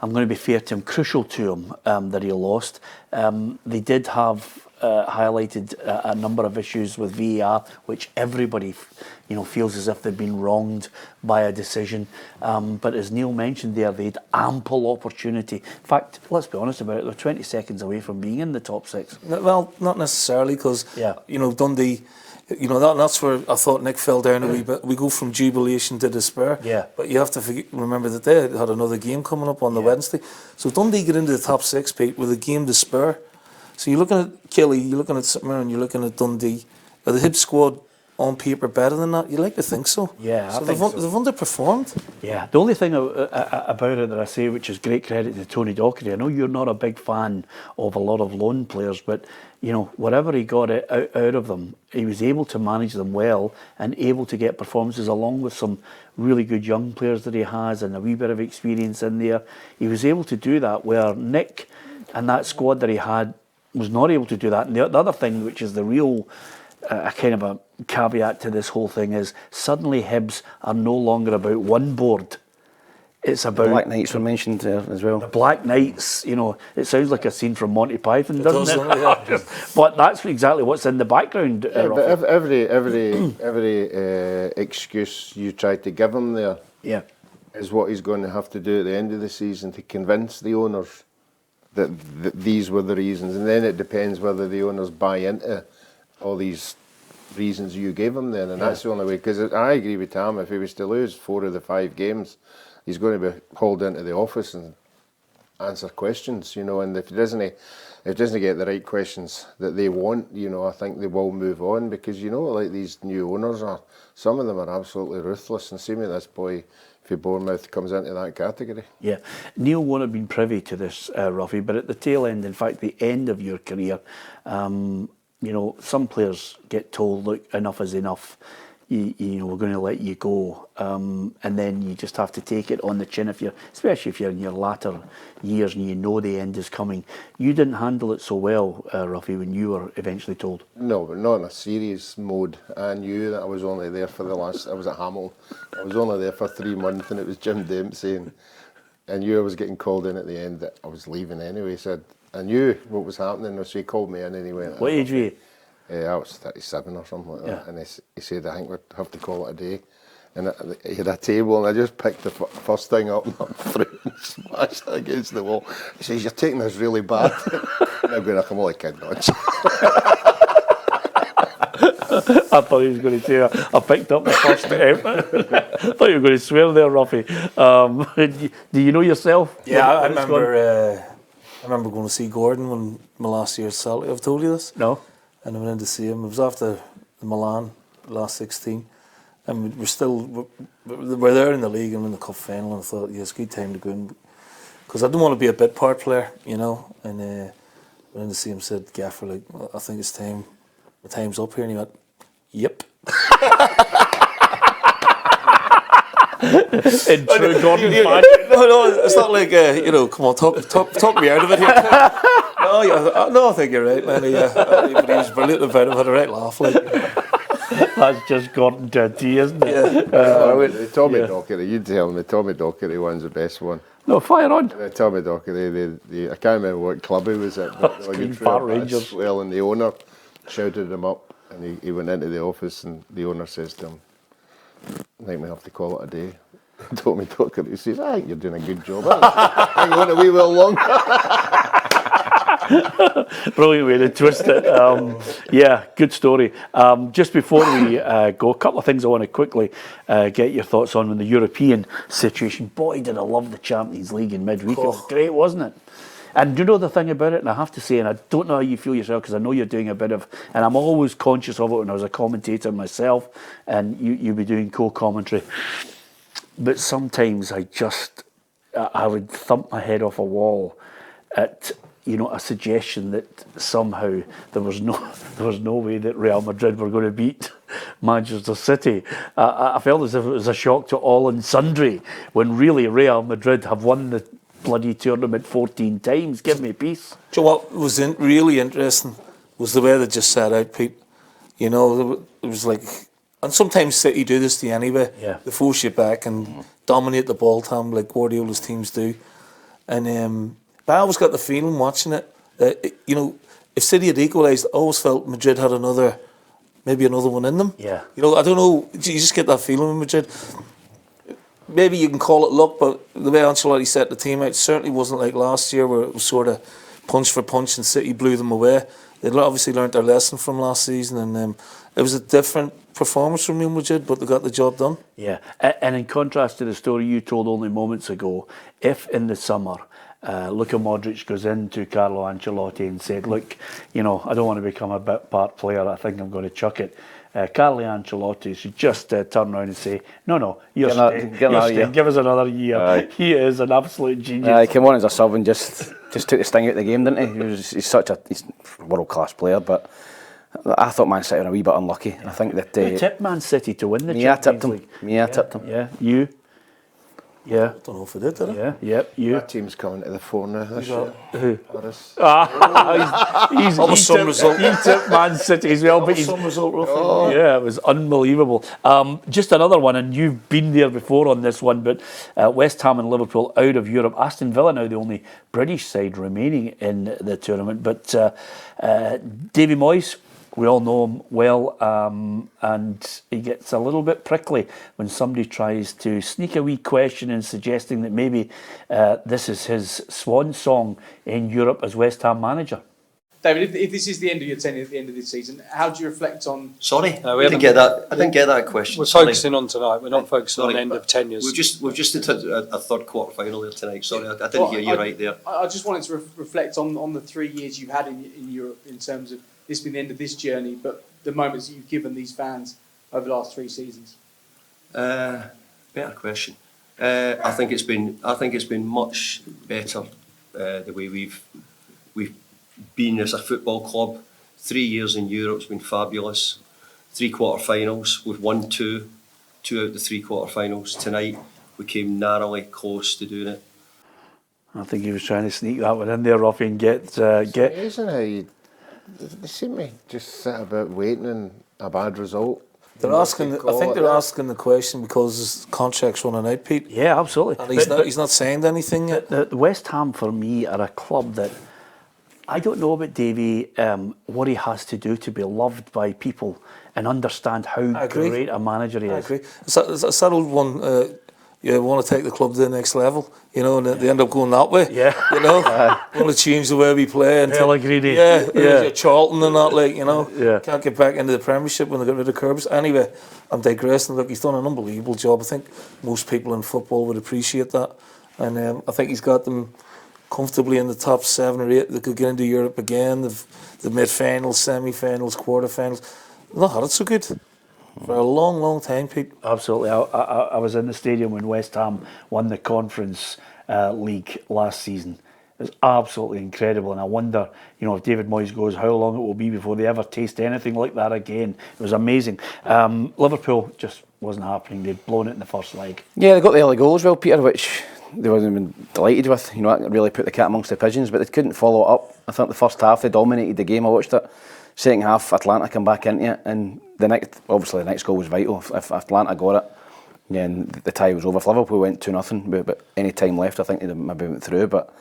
I'm going to be fair to him, crucial to him that he lost. They did have highlighted a number of issues with VAR, which everybody, feels as if they've been wronged by a decision. But as Neil mentioned there, they had ample opportunity. In fact, let's be honest about it, they're 20 seconds away from being in the top 6. Well, not necessarily, because Dundee. That's where I thought Nick fell down a wee bit. We go from jubilation to despair. Yeah. But you have to remember that they had another game coming up on the Wednesday. So Dundee get into the top 6, Pete, with a game to spare. So you're looking at Kelly, you're looking at St Mirren, you're looking at Dundee. Are the Hibs squad on paper better than that? You like to think so. Yeah, so they've underperformed. Yeah, the only thing about it that I say, which is great credit to Tony Docherty, I know you're not a big fan of a lot of loan players, but whatever he got out of them, he was able to manage them well and able to get performances along with some really good young players that he has and a wee bit of experience in there. He was able to do that, where Nick and that squad that he had was not able to do that. And the other thing, which is the real kind of a caveat to this whole thing, is suddenly Hibs are no longer about one board. It's about... The Black Knights were mentioned there as well. The Black Knights, it sounds like a scene from Monty Python, doesn't it? But that's exactly what's in the background. But every excuse you try to give him there is what he's going to have to do at the end of the season to convince the owners that these were the reasons. And then it depends whether the owners buy into all these reasons you gave him then. And that's the only way. Because I agree with Tam, if he was to lose 4 of the 5 games, he's going to be hauled into the office and answer questions, and if he doesn't get the right questions that they want, I think they will move on, because like these new owners some of them are absolutely ruthless, and see me this boy for Bournemouth comes into that category. Yeah, Neil won't have been privy to this, Ruffy, but at the tail end, in fact the end of your career, some players get told, look, enough is enough. We're going to let you go, and then you just have to take it on the chin, especially if you're in your latter years and you know the end is coming. You didn't handle it so well, Ruffy, when you were eventually told. No, but not in a serious mode. I knew that I was only there I was at Hamilton. I was only there for 3 months, and it was Jim Dempsey, and I knew I was getting called in at the end that I was leaving anyway. So I knew what was happening, so he called me in and he went... What age were you? I was 37 or something like that, and he said, I think we'd have to call it a day. And he had a table, and I just picked the first thing up and I threw it and smashed it against the wall. He says, you're taking this really bad. And I'm going, I'm only kidding on. I thought he was going to say, I picked up the first step. I thought you were going to swear there, Ruffy. Do you know yourself? Yeah, I remember going to see Gordon when my last year at Celtic. I've told you this? No. And I went in to see him. It was after the Milan, last 16. And we're there in the league and in the cup final. And I thought, it's a good time to go in. Because I didn't want to be a bit part player, And went in to see him, said, Gaffer, I think it's time. The time's up here. And he went, yep. In true Gordon fashion. No, it's not like, come on, talk me out of it here. No, I think you're right, man. But he was brilliant about it. I had a right laugh. That's just Gordon to a T, isn't it? Tommy Docherty, you tell me, Tommy Docherty one's the best one. No, fire on. Tommy Docherty, I can't remember what club he was at. But Rangers. Well, and the owner shouted him up, and he went into the office, and the owner says to him, I think we have to call it a day. Tommy Docherty says, I think you're doing a good job. Hang on a wee while longer. Brilliant way to twist it. Good story. Just before we go, a couple of things I want to quickly get your thoughts on the European situation. Boy, did I love the Champions League in midweek. It was great, wasn't it? And do you know the thing about it, and I have to say, and I don't know how you feel yourself, because I know you're doing a bit of, and I'm always conscious of it when I was a commentator myself, and you'd be doing co-commentary. But sometimes I would thump my head off a wall at a suggestion that somehow there was no way that Real Madrid were going to beat Manchester City. I felt as if it was a shock to all and sundry, when really Real Madrid have won the bloody tournament 14 times. Give me peace. Do you know what was really interesting was the way they just sat out, Pete. It was like, and sometimes City do this to you anyway. Yeah. They force you back and dominate the ball time like Guardiola's teams do. And but I always got the feeling watching it, you know, if City had equalised, I always felt Madrid had maybe another one in them. Yeah. You know, I don't know, you just get that feeling with Madrid. Maybe you can call it luck, but the way Ancelotti set the team out certainly wasn't like last year where it was sort of punch for punch and City blew them away. They obviously learnt their lesson from last season, and it was a different performance from Real Madrid, but they got the job done. Yeah, and in contrast to the story you told only moments ago, if in the summer Luka Modric goes into Carlo Ancelotti and said, look, you know, I don't want to become a bit part player, I think I'm going to chuck it. Carlo Ancelotti should just turn around and say, no, you're staying. Give us another year. He is an absolute genius. He came on as a sub and just took the sting out of the game, didn't he? He's a world-class player, but I thought Man City were a wee bit unlucky. I think that you tipped Man City to win the Champions League. I tipped them. Yeah, you. Yeah. I don't know if I did I? Yeah, yep, you. That team's coming to the fore now this year. Who? Paris. He tipped Man City as well. But some result, roughly. Yeah, it was unbelievable. Just another one, and you've been there before on this one, but West Ham and Liverpool out of Europe. Aston Villa now the only British side remaining in the tournament. But Davy Moyes, we all know him well, and he gets a little bit prickly when somebody tries to sneak a wee question in suggesting that maybe this is his swan song in Europe as West Ham manager. David, if this is the end of your tenure at the end of this season, how do you reflect on... Sorry, I didn't get that. I didn't get that question. We're focusing on tonight. We're not focusing on the end of tenures. We've just did a third quarter final there tonight. Sorry, I didn't hear you right there. I just wanted to reflect on the 3 years you've had in Europe in terms of this being the end of this journey, but the moments that you've given these fans over the last 3 seasons. Better question. I think it's been much better the way we've been as a football club. 3 years in Europe's been fabulous. 3 quarter-finals. We've won two out of the 3 quarter-finals. Tonight we came narrowly close to doing it. I think he was trying to sneak that one in there, Ruffy, and get. Isn't it? They seem to just sit about waiting on a bad result. They're asking. I think they're asking the question because his contract's running out, Pete. Yeah, absolutely. And he's not signed anything yet. The West Ham for me are a club that I don't know about Davy. What he has to do to be loved by people and understand how great a manager he is. I agree. It's that old one. You want to take the club to the next level, you know, and they end up going that way. Yeah. You know, want to change the way we play. And Pellegrini. Yeah. Charlton and that, like, you know. Yeah. Can't get back into the Premiership when they got rid of Curbs. Anyway, I'm digressing. Look, he's done an unbelievable job. I think most people in football would appreciate that. And I think he's got them comfortably in the top 7 or 8. They could get into Europe again. They've made finals, semi-finals, quarter-finals. Not had it so good. For a long, long time, Pete. Absolutely. I was in the stadium when West Ham won the Conference League last season. It was absolutely incredible, and I wonder, you know, if David Moyes goes, how long it will be before they ever taste anything like that again. It was amazing. Liverpool just wasn't happening. They'd blown it in the first leg. Yeah, they got the early goal as well, Peter, which they would have been delighted with. You know, that really put the cat amongst the pigeons, but they couldn't follow it up. I think the first half they dominated the game. I watched it. Second half, Atalanta come back into it, and the next goal was vital. If Atalanta got it, then the tie was over. If Liverpool went 2-0, but any time left, I think they'd maybe went through. But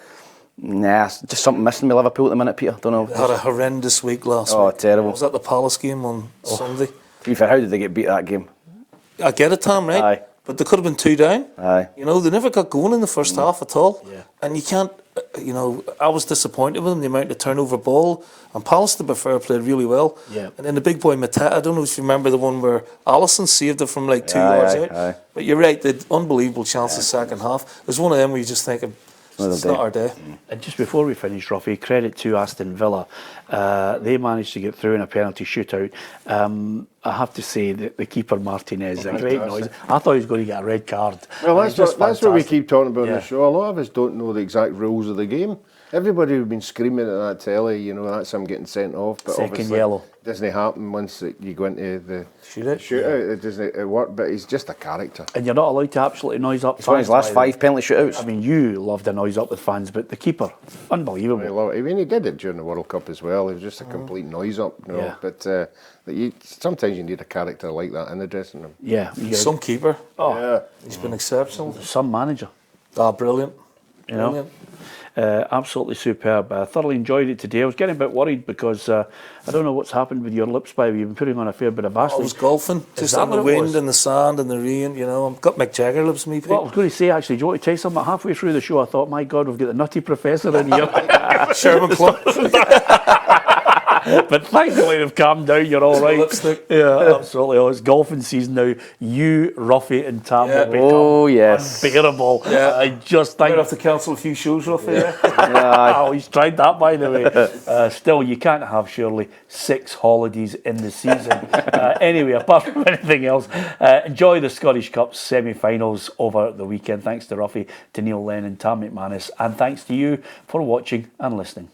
nah, just something missing with Liverpool at the minute, Peter. Don't know. They had a horrendous week last week. Oh, terrible. Was that the Palace game on Sunday? To be fair, how did they get beat that game? I get it, Tom, right? Aye. But they could have been 2 down. Aye. You know, they never got going in the first half at all. Yeah. And you can't, you know, I was disappointed with them, the amount of turnover ball. And Palace, to be fair, played really well. Yeah. And then the big boy Mateta, I don't know if you remember the one where Alisson saved it from like 2 yards out. Aye. But you're right, they had unbelievable chances second half. There's one of them where you just think, it's not our day. And just before we finish, Ruffy, credit to Aston Villa. They managed to get through in a penalty shootout. I have to say that the keeper Martinez, a great noise. I thought he was going to get a red card. Well, that's what we keep talking about on the show. A lot of us don't know the exact rules of the game. Everybody would have been screaming at that telly, you know, that's him getting sent off. But second yellow. It doesn't happen once you go into the shootout. Yeah. It doesn't work, but he's just a character. And you're not allowed to absolutely noise up. It's one of his last 5 penalty shootouts. I mean, you loved the noise up with fans, but the keeper, unbelievable. I mean, he did it during the World Cup as well. He was just a complete noise up, you know. Yeah. But sometimes you need a character like that in the dressing room. Yeah. Some keeper. Oh, yeah. He's been exceptional. Some manager. Brilliant. You know. Absolutely superb. I thoroughly enjoyed it today. I was getting a bit worried because I don't know what's happened with your lips, baby. You've been putting on a fair bit of Vaseline. I was golfing, just on the wind and the sand and the rain, you know. I've got Mick Jagger lips, me. Well, I was going to say, actually, do you want to tell you something? Halfway through the show, I thought, my God, we've got the nutty professor in here. Sherman Club. But thankfully they've calmed down, you're all right. Lipstick. Yeah, absolutely. Oh, it's golfing season now. You, Ruffy and Tam will become unbearable. Yeah. I just think... Might have to cancel a few shows, Ruffy. Oh, he's tried that, by the way. Still, you can't have, surely, 6 holidays in the season. Anyway, apart from anything else, enjoy the Scottish Cup semi-finals over the weekend. Thanks to Ruffy, to Neil Lennon, Tam McManus, and thanks to you for watching and listening.